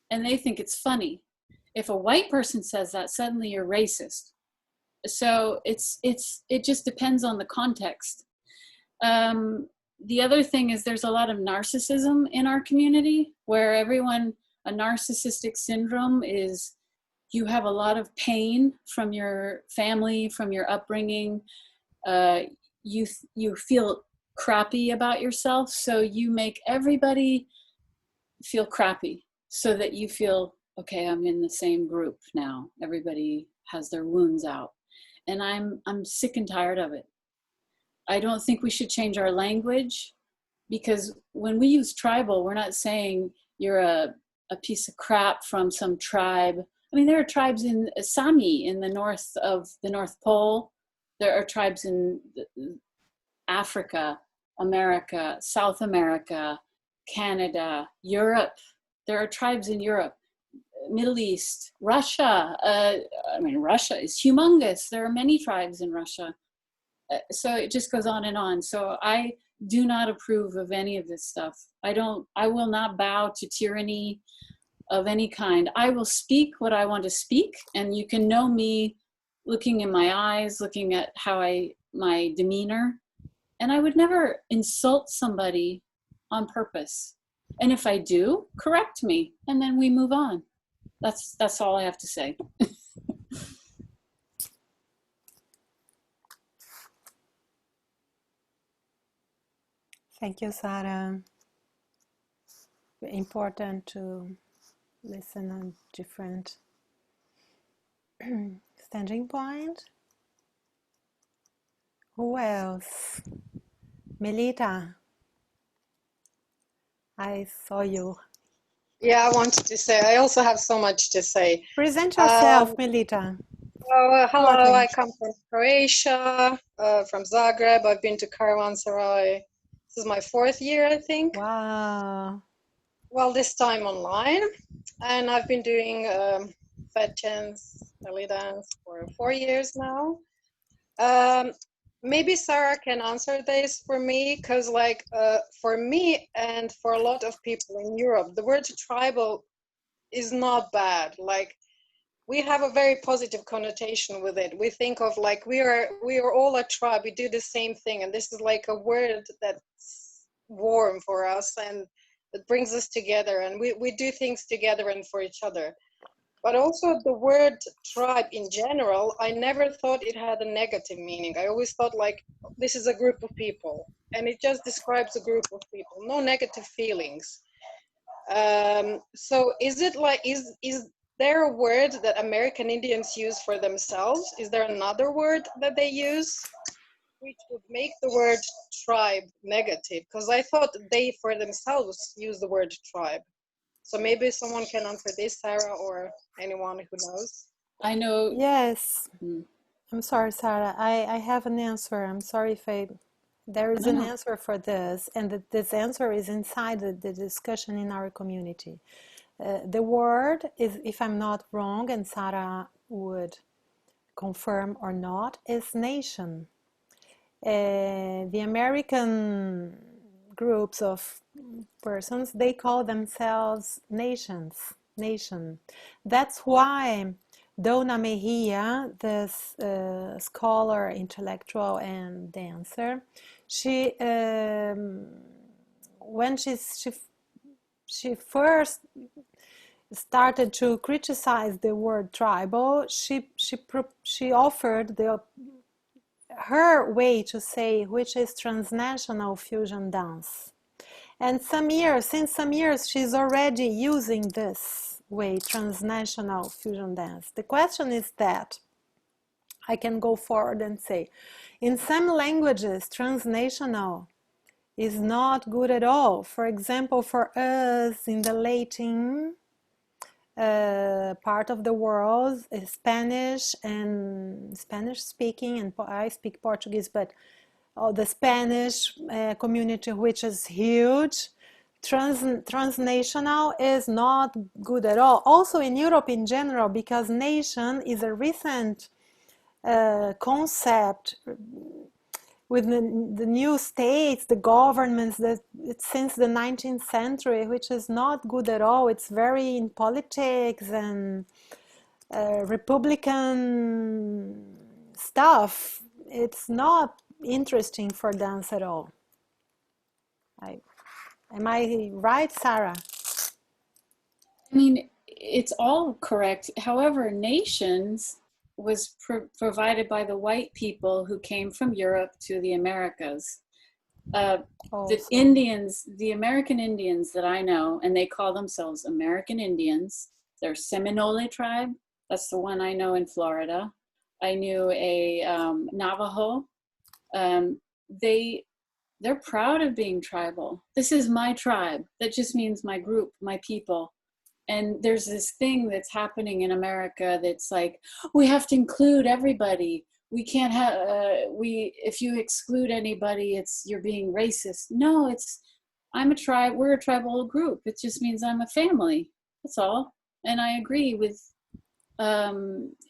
S2: and they think it's funny. If a white person says that, suddenly you're racist. So it just depends on the context. The other thing is there's a lot of narcissism in our community where a narcissistic syndrome is you have a lot of pain from your family, from your upbringing. Uh, you feel crappy about yourself, so you make everybody feel crappy so that you feel, okay, I'm in the same group now. Everybody has their wounds out. And I'm sick and tired of it. I don't think we should change our language, because when we use tribal, we're not saying you're a piece of crap from some tribe. I mean, there are tribes in Sami in the north of the North Pole. There are tribes in Africa, America, South America, Canada, Europe. There are tribes in Europe, Middle East, Russia. Russia is humongous. There are many tribes in Russia. So it just goes on and on. So I do not approve of any of this stuff. I will not bow to tyranny of any kind. I will speak what I want to speak, and you can know me looking in my eyes, looking at my demeanor, and I would never insult somebody on purpose. And if I do, correct me, and then we move on. That's all I have to say.
S1: Thank you, Sarah. Important to listen on different standing point. Who else? Melita, I saw you.
S3: Yeah, I wanted to say, I also have so much to say.
S1: Present yourself,
S3: Um,
S1: Melita,
S3: Hello,
S1: shortly.
S3: I come from Croatia, from Zagreb. I've been to Caravanseray. This is my fourth year, I think.
S1: Wow.
S3: Well, this time online. And I've been doing Fat Chance Belly Dance for 4 years now. Um, Maybe Sarah can answer this for me, because for me and for a lot of people in Europe, the word tribal is not bad. Like, we have a very positive connotation with it. We think of like we are all a tribe. We do the same thing, and this is like a word that's warm for us and that brings us together, and we do things together and for each other. But also the word tribe in general, I never thought it had a negative meaning. I always thought like this is a group of people, and it just describes a group of people, no negative feelings. So is it like is there a word that American Indians use for themselves? Is there another word that they use which would make the word tribe negative? Because I thought they for themselves use the word tribe. So maybe someone can answer this, Sarah, or anyone who knows.
S2: I know.
S1: Yes.
S2: Mm,
S1: I'm sorry, Sarah. I have an answer. I'm sorry if I. There is
S2: no,
S1: an
S2: no.
S1: answer for this, and this answer is inside the discussion in our community. The word is, if I'm not wrong, and Sarah would confirm or not, is nation. The American groups of persons, they call themselves nations, nation. That's why Donna Mejia, this scholar, intellectual, and dancer, she when she first started to criticize the word tribal, she offered her way to say, which is transnational fusion dance. And since some years, she's already using this way, transnational fusion dance. The question is that I can go forward and say, in some languages, transnational is not good at all. For example, for us in the Latin part of the world, Spanish and Spanish speaking, and I speak Portuguese, but the Spanish community, which is huge, transnational is not good at all. Also in Europe in general, because nation is a recent concept with the new states, the governments, that it's since the 19th century, which is not good at all. It's very in politics and Republican stuff. It's not interesting for dance at all. Am I right, Sarah?
S2: I mean, it's all correct. However, nations was provided by the white people who came from Europe to the Americas. The
S1: Also,
S2: Indians, the American Indians that I know, and they call themselves American Indians. They're Seminole tribe. That's the one I know in Florida. I knew a Navajo. Um, they're proud of being tribal. This is my tribe. That just means my group, my people. And there's this thing that's happening in America that's like, we have to include everybody. We can't have if you exclude anybody, it's you're being racist. No, it's I'm a tribe. We're a tribal group. It just means I'm a family. That's all. And I agree with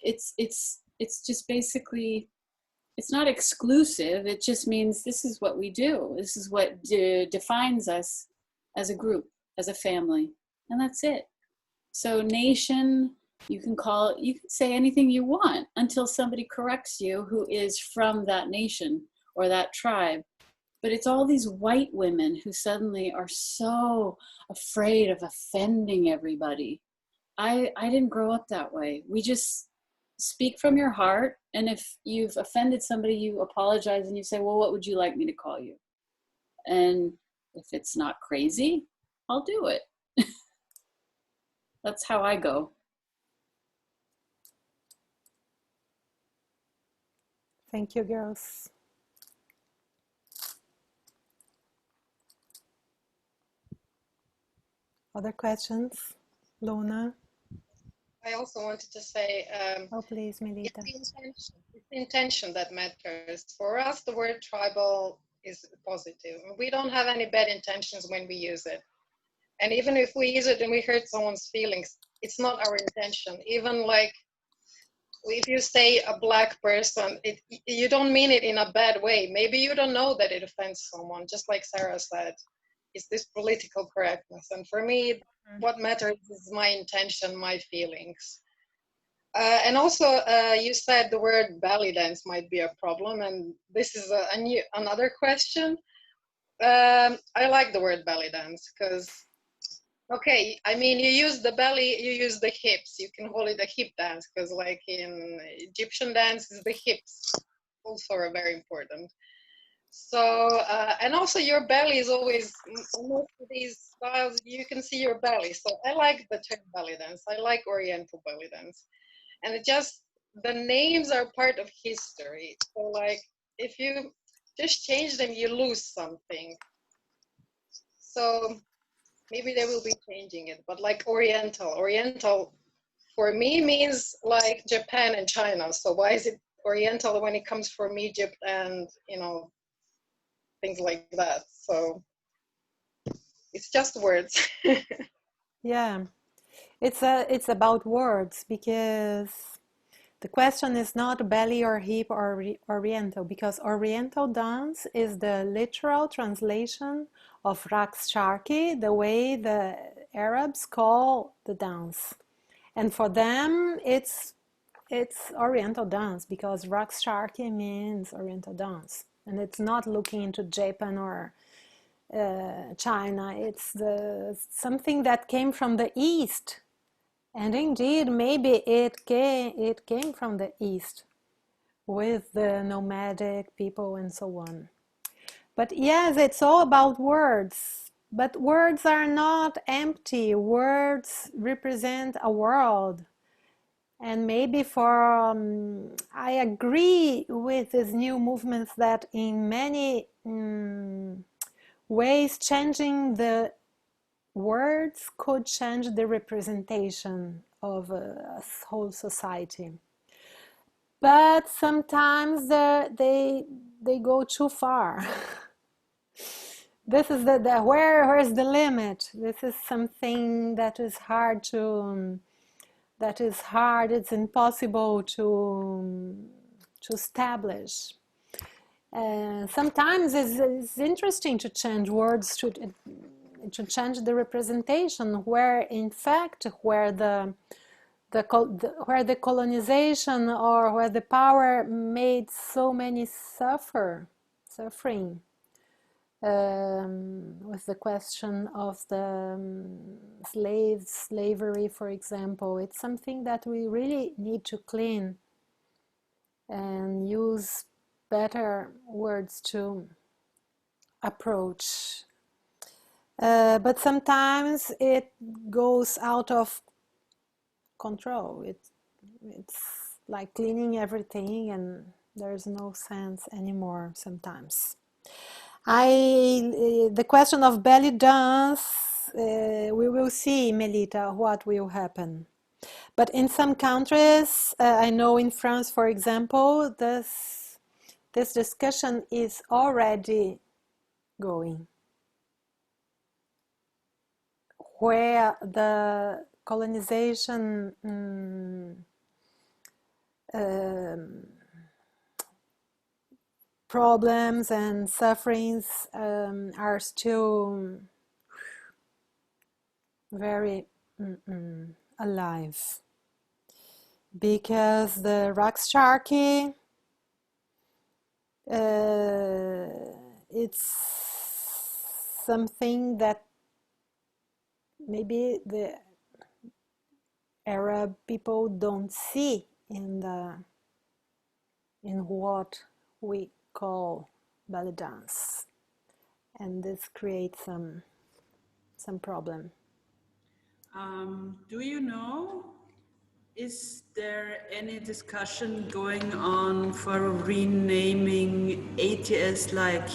S2: it's just basically it's not exclusive. It just means this is what we do. This is what defines us as a group, as a family, and that's it. So nation, you can say anything you want until somebody corrects you who is from that nation or that tribe. But it's all these white women who suddenly are so afraid of offending everybody. I didn't grow up that way. We just speak from your heart, and if you've offended somebody, you apologize and you say, well, what would you like me to call you? And if it's not crazy, I'll do it. That's how I go.
S1: thank you, girls. Other questions? Luna?
S3: I also wanted to say,
S1: Oh, please,
S3: it's
S1: Melita.
S3: the intention. It's the intention that matters. For us, the word tribal is positive. We don't have any bad intentions when we use it. And even if we use it and we hurt someone's feelings, it's not our intention. Even like if you say a black person, you don't mean it in a bad way. Maybe you don't know that it offends someone, just like Sarah said. It's this political correctness. And for me, what matters is my intention, my feelings. And also, you said the word belly dance might be a problem, and this is another question. I like the word belly dance because, okay, I mean, you use the belly, you use the hips. You can call it a hip dance because, like in Egyptian dances, the hips also are very important. So, and also your belly is always, most of these styles, you can see your belly. So I like the term belly dance. I like Oriental belly dance. And it just, the names are part of history. So like, if you just change them, you lose something. So maybe they will be changing it, but like Oriental for me means like Japan and China. So why is it Oriental when it comes from Egypt and, you know, things like that? So it's just words.
S1: Yeah, it's about words, because the question is not belly or hip or oriental, because oriental dance is the literal translation of raqs sharqi, the way the Arabs call the dance. And for them, it's oriental dance, because raqs sharqi means oriental dance. And it's not looking into Japan or China. It's something that came from the East. And indeed, maybe it came from the East with the nomadic people and so on. But yes, it's all about words. But words are not empty. Words represent a world. And maybe I agree with these new movements that in many ways changing the words could change the representation of a whole society. But sometimes they go too far. This is where's the limit? This is something that is hard to it's impossible to establish. Sometimes it's interesting to change words to change the representation, where in fact where where the colonization or where the power made so many suffering, with the question of the slavery, for example. It's something that we really need to clean and use better words to approach. But sometimes it goes out of control. It's like cleaning everything, and there's no sense anymore sometimes. The question of belly dance, we will see, Melita, what will happen. But in some countries, I know in France, for example, this discussion is already going, where the colonization problems and sufferings are still very alive, because the Rakshaki, it's something that maybe the Arab people don't see in what we call belly dance, and this creates some problem.
S4: Do you know, is there any discussion going on for renaming ATS like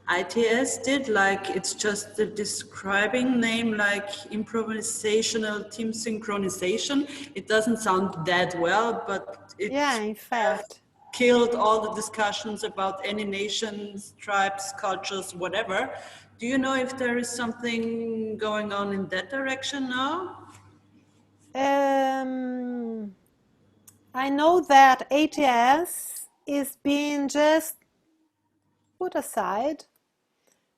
S4: ITS did, like it's just the describing name, like improvisational team synchronization. It doesn't sound that well, but it
S1: Yeah, in fact.
S4: killed all the discussions about any nations, tribes, cultures, whatever. Do you know if there is something going on in that direction now?
S1: I know that ATS is being just put aside.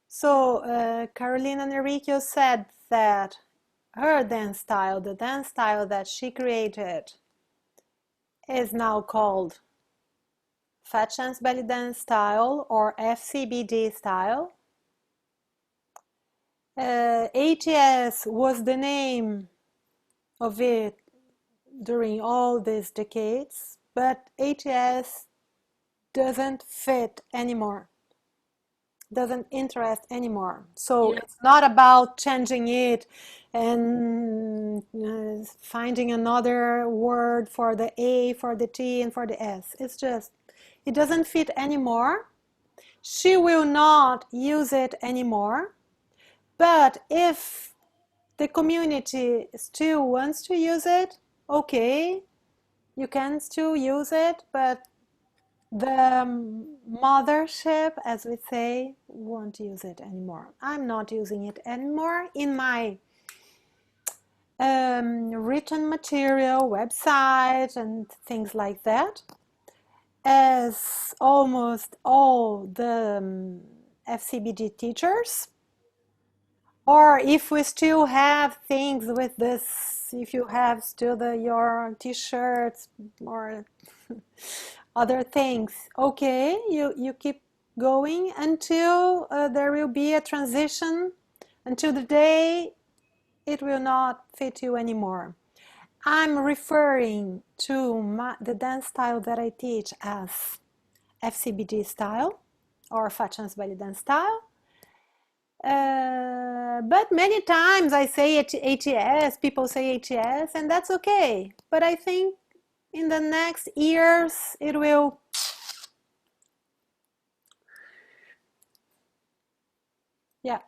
S1: So Carolena Nericcio said that her dance style, the dance style that she created, is now called FatChanceBellyDance Style or FCBD Style. ATS was the name of it during all these decades, but ATS doesn't fit anymore, doesn't interest anymore. So
S2: Yeah.
S1: it's not about changing it and finding another word for the A, for the T, and for the S. It's just, it doesn't fit anymore. She will not use it anymore. But if the community still wants to use it, okay, you can still use it, but the mothership, as we say, won't use it anymore. I'm not using it anymore in my written material, website, and things like that, as almost all the FCBD teachers. Or if we still have things with this, if you have still your t-shirts or other things, okay, you keep going until there will be a transition, until the day it will not fit you anymore. I'm referring to the dance style that I teach as FCBD style or FatChanceBellyDance style. But many times I say ATS, people say ATS, and that's okay. But I think in the next years it will, yeah.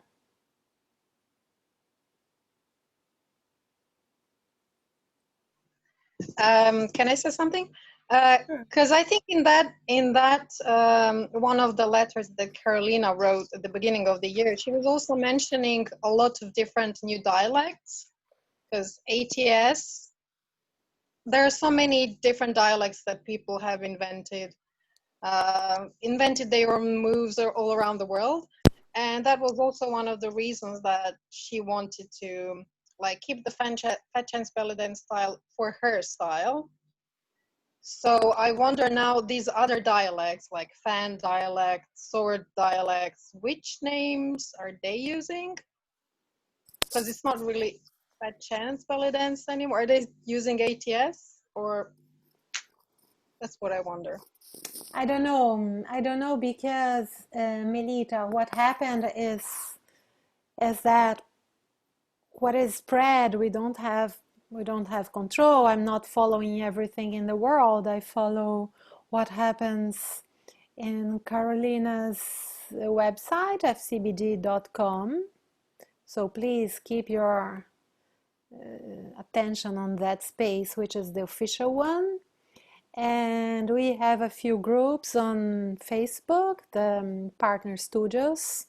S3: Can I say something? Because I think in that one of the letters that Carolina wrote at the beginning of the year, she was also mentioning a lot of different new dialects. Because ATS, there are so many different dialects that people have invented their own moves all around the world, and that was also one of the reasons that she wanted to like keep the FatChanceBellyDance style for her style. So I wonder now, these other dialects like fan dialects, sword dialects, which names are they using? Because it's not really FatChanceBellyDance anymore. Are they using ATS, or that's what I wonder.
S1: I don't know. I don't know because Melita, what happened is that what is spread, we don't have control. I'm not following everything in the world. I follow what happens in Carolina's website, fcbd.com. So please keep your attention on that space, which is the official one. And we have a few groups on Facebook, the Partner Studios,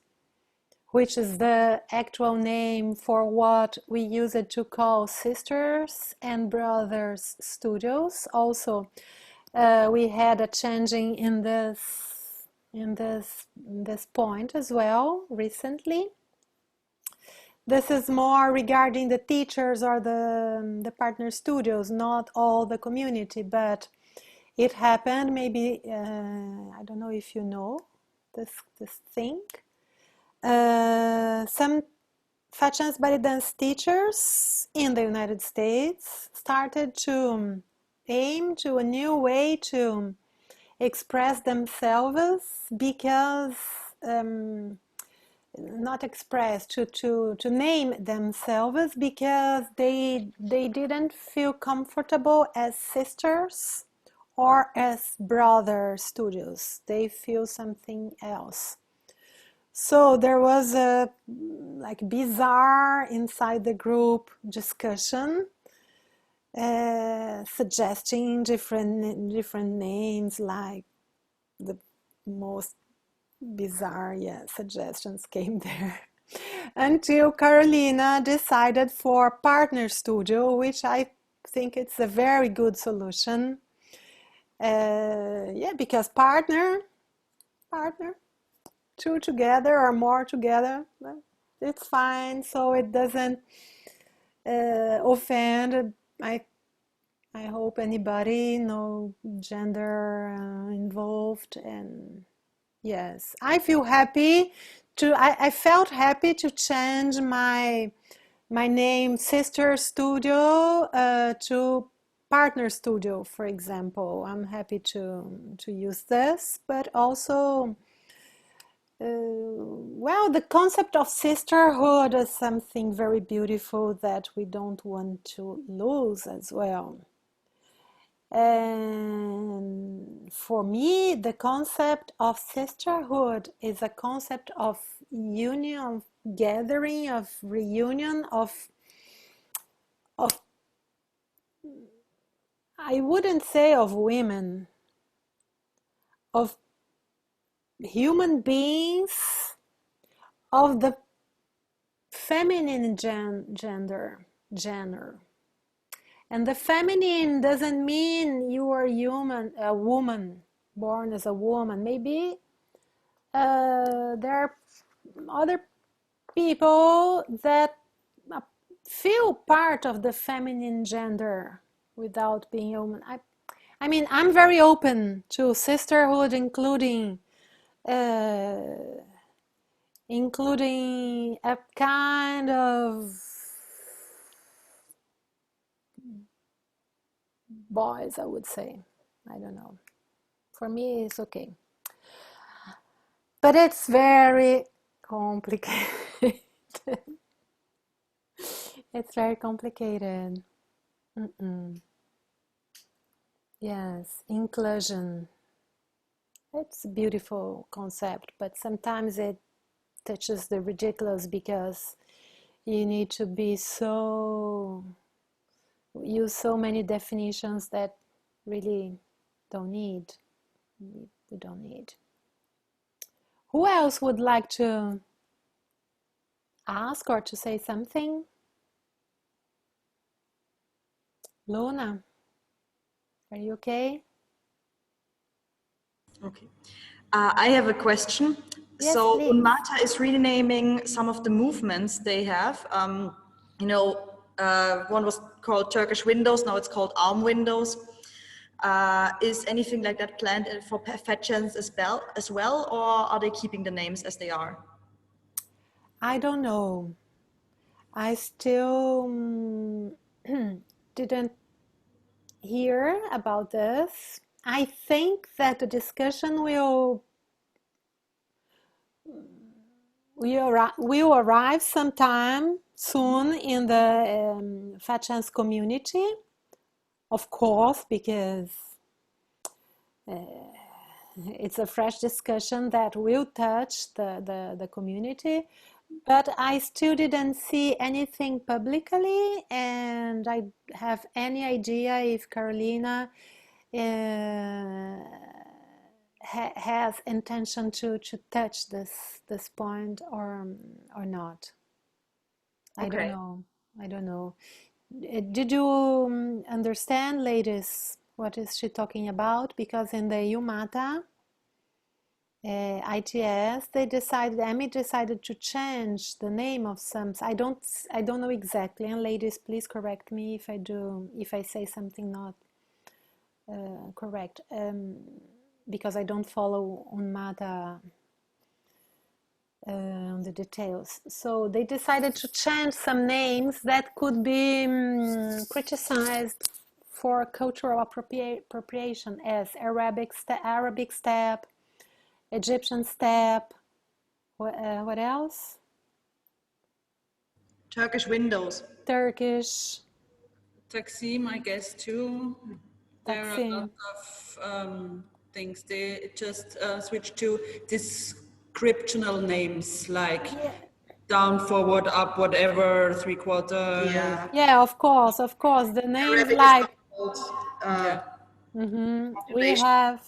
S1: which is the actual name for what we use it to call Sisters and Brothers Studios. Also, we had a changing in this point as well recently. This is more regarding the teachers or the partner studios, not all the community, but it happened. Maybe I don't know if you know this thing. Some FatChanceBellyDance teachers in the United States started to aim to a new way to express themselves, because not express, to name themselves, because they didn't feel comfortable as sisters or as brother studios. They feel something else. So there was a like bizarre inside the group discussion, suggesting different names, like the most bizarre, yeah, suggestions came there. Until Carolina decided for Partner Studio, which I think it's a very good solution. Yeah, because partner, two together or more together, it's fine. So it doesn't offend. I hope anybody, no gender involved, and yes, I feel happy to. I felt happy to change my name, Sister Studio, to Partner Studio, for example. I'm happy to use this, but also, well, the concept of sisterhood is something very beautiful that we don't want to lose as well. And for me, the concept of sisterhood is a concept of union, of gathering, of reunion, of I wouldn't say of women, of human beings, of the feminine gender. And the feminine doesn't mean you are human, a woman, born as a woman. Maybe there are other people that feel part of the feminine gender without being human. I mean, I'm very open to sisterhood, including a kind of boys, I would say. I don't know. For me, it's okay. But it's very complicated. It's very complicated. Yes, inclusion. It's a beautiful concept, but sometimes it touches the ridiculous because you need to be use so many definitions that really don't need. We don't need. Who else would like to ask or to say something? Luna, are you okay?
S5: Okay. I have a question.
S1: Yes,
S5: so
S1: please.
S5: Unmata is renaming some of the movements they have. One was called Turkish Windows, now it's called Arm Windows. Is anything like that planned for FatChance as well, or are they keeping the names as they are?
S1: I don't know. I still didn't hear about this. I think that the discussion will arrive sometime soon in the FatChance community, of course, because it's a fresh discussion that will touch the community. But I still didn't see anything publicly, and I have any idea if Carolina has intention to touch this point or not. I don't know. I don't know. Did you understand, ladies, what is she talking about? Because in the UMATA ITS, Emmy decided to change the name of some. I don't know exactly. And ladies, please correct me if I say something not correct, because I don't follow UNMATA the details. So they decided to change some names that could be criticized for cultural appropriation, as Arabic step, Egyptian step. What else?
S5: Turkish Windows.
S1: Turkish.
S4: Taksim, I guess, too. There are a
S1: Taksim.
S4: lot of things. They just switched to descriptional names like
S1: Yeah.
S4: down, forward, up, whatever, three-quarter.
S5: Yeah.
S1: Yeah, of course, the names
S5: Arabic is not
S1: like
S5: called,
S4: Yeah.
S1: we have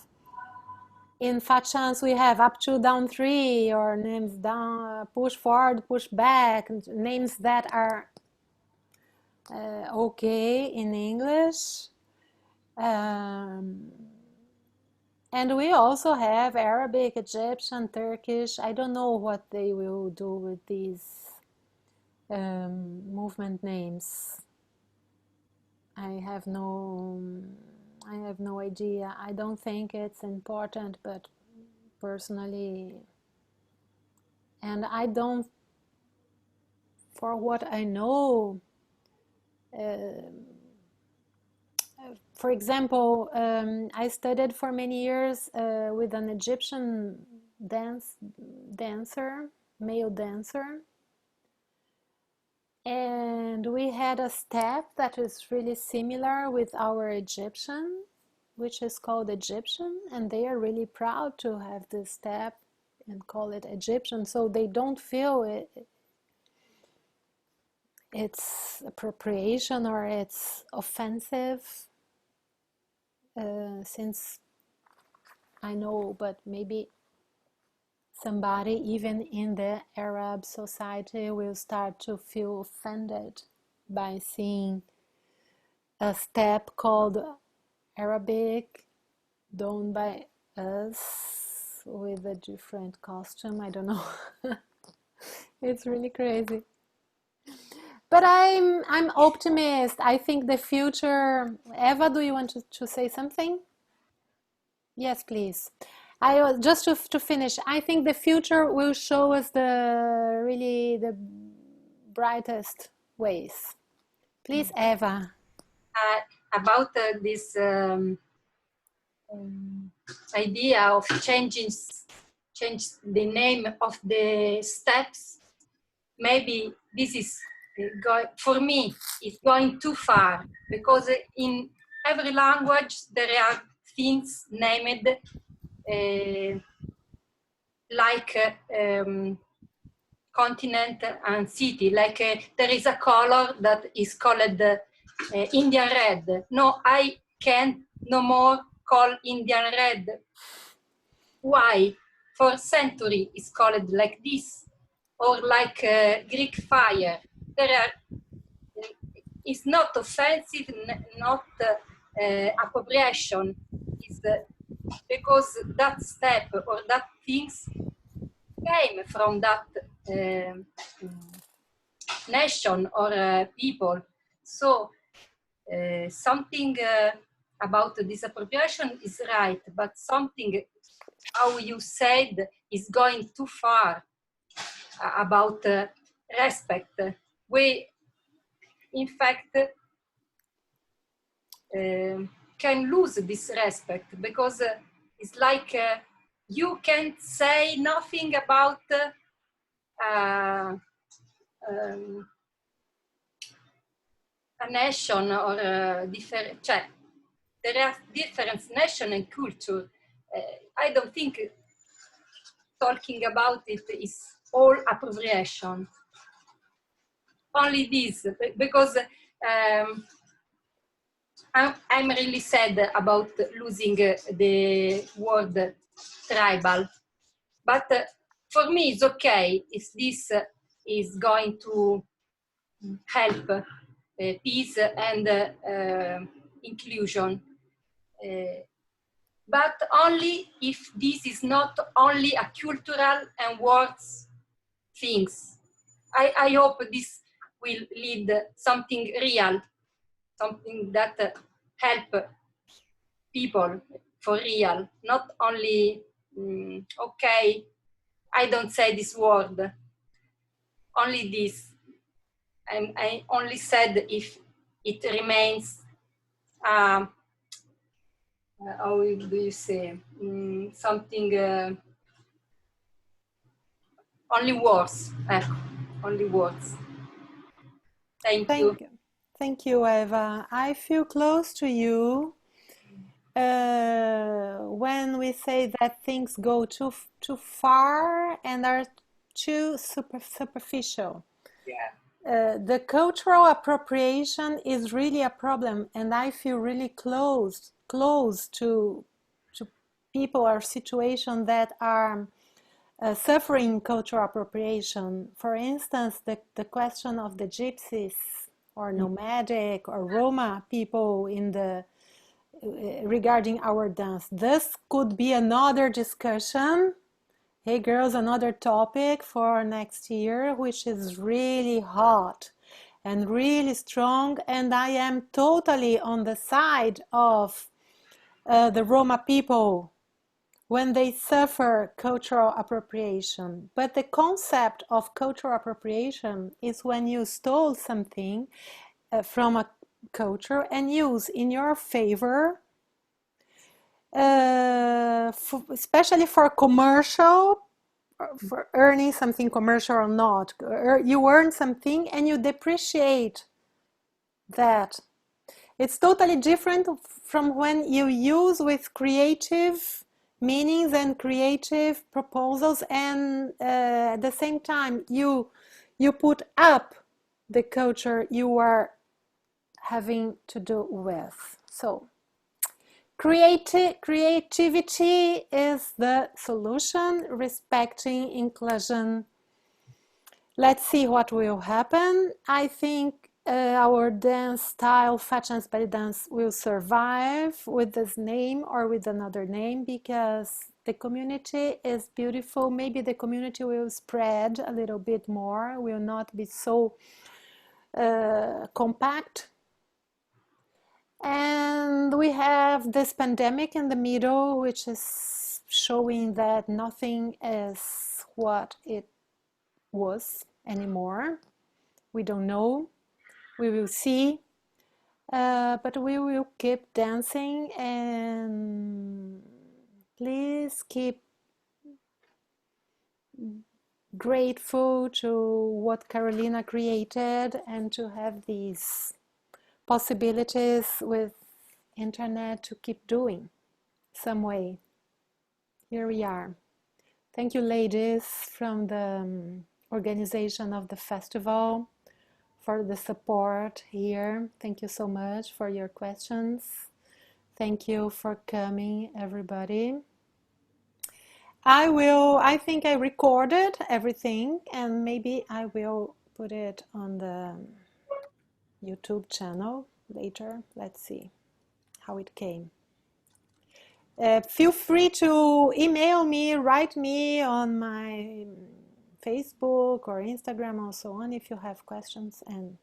S1: in FatChance we have up, 2, down, 3, or names down, push forward, push back, names that are okay in English. And we also have Arabic, Egyptian, Turkish. I don't know what they will do with these movement names. I have no idea. I don't think it's important, but personally, and I don't, for what I know, for example, I studied for many years with an Egyptian dancer, male dancer, and we had a step that is really similar with our Egyptian, which is called Egyptian, and they are really proud to have this step and call it Egyptian, so they don't feel it's appropriation or it's offensive, since I know, but maybe somebody even in the Arab society will start to feel offended by seeing a step called Arabic done by us with a different costume. I don't know. It's really crazy. But I'm optimist. I think the future. Eva, do you want to say something? Yes, please. I just to finish. I think the future will show us the brightest ways. Please, Eva.
S6: About this idea of change the name of the steps, maybe this is for me it's going too far, because in every language there are things named like continent and city, like there is a color that is called Indian red. No, I can't no more call Indian red. Why? For century it's called like this, or like Greek fire. There are, it's not offensive, not appropriation. It's because that step or that things came from that nation or people. So something about this appropriation is right, but something, how you said, is going too far about respect. We, in fact, can lose this respect, because it's like you can't say nothing about a nation or a different, there are different nation and culture. I don't think talking about it is all appropriation. Only this, because I'm really sad about losing the word tribal. But for me, it's okay if this is going to help peace and inclusion. But only if this is not only a cultural and words things. I hope this will lead something real, something that help people for real, not only, okay, I don't say this word, only this. I only said if it remains, how do you say, something, only words, only words. Thank you.
S1: Thank you, Eva. I feel close to you. When when we say that things go too far and are too superficial.
S6: Yeah.
S1: The cultural appropriation is really a problem, and I feel really close to people or situations that are suffering cultural appropriation. For instance, the question of the gypsies or nomadic or Roma people in the regarding our dance. This could be another discussion. Hey girls, another topic for next year, which is really hot and really strong, and I am totally on the side of the Roma people when they suffer cultural appropriation. But the concept of cultural appropriation is when you stole something from a culture and use in your favor, especially for commercial, for earning something commercial or not. You earn something and you depreciate that. It's totally different from when you use with creative meanings and creative proposals, and at the same time you put up the culture you are having to do with. So creativity is the solution, respecting inclusion. Let's see what will happen. I think our dance style, FatChanceBellyDance, will survive with this name or with another name because the community is beautiful. Maybe the community will spread a little bit more, will not be so compact. And we have this pandemic in the middle, which is showing that nothing is what it was anymore. We don't know. We will see. But we will keep dancing, and please keep grateful to what Carolina created and to have these possibilities with internet to keep doing some way. Here we are. Thank you, ladies from the organization of the festival, for the support here. Thank you so much for your questions. Thank you for coming, everybody. I think I recorded everything, and maybe I will put it on the YouTube channel later. Let's see how it came. Feel free to email me, write me on my Facebook or Instagram or so on if you have questions. And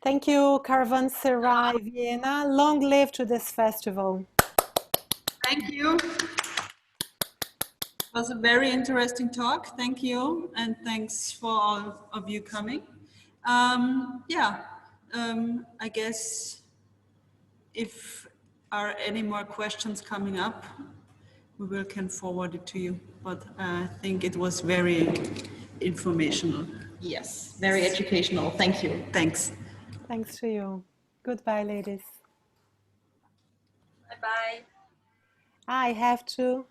S1: thank you, Caravanseray Vienna. Long live to this festival.
S4: Thank you. It was a very interesting talk. Thank you, and thanks for all of you coming. I guess if are any more questions coming up, we can forward it to you. But I think it was very informational.
S5: Yes, very educational. Thank you.
S4: Thanks.
S1: Thanks to you. Goodbye, ladies.
S6: Bye-bye.
S1: I have to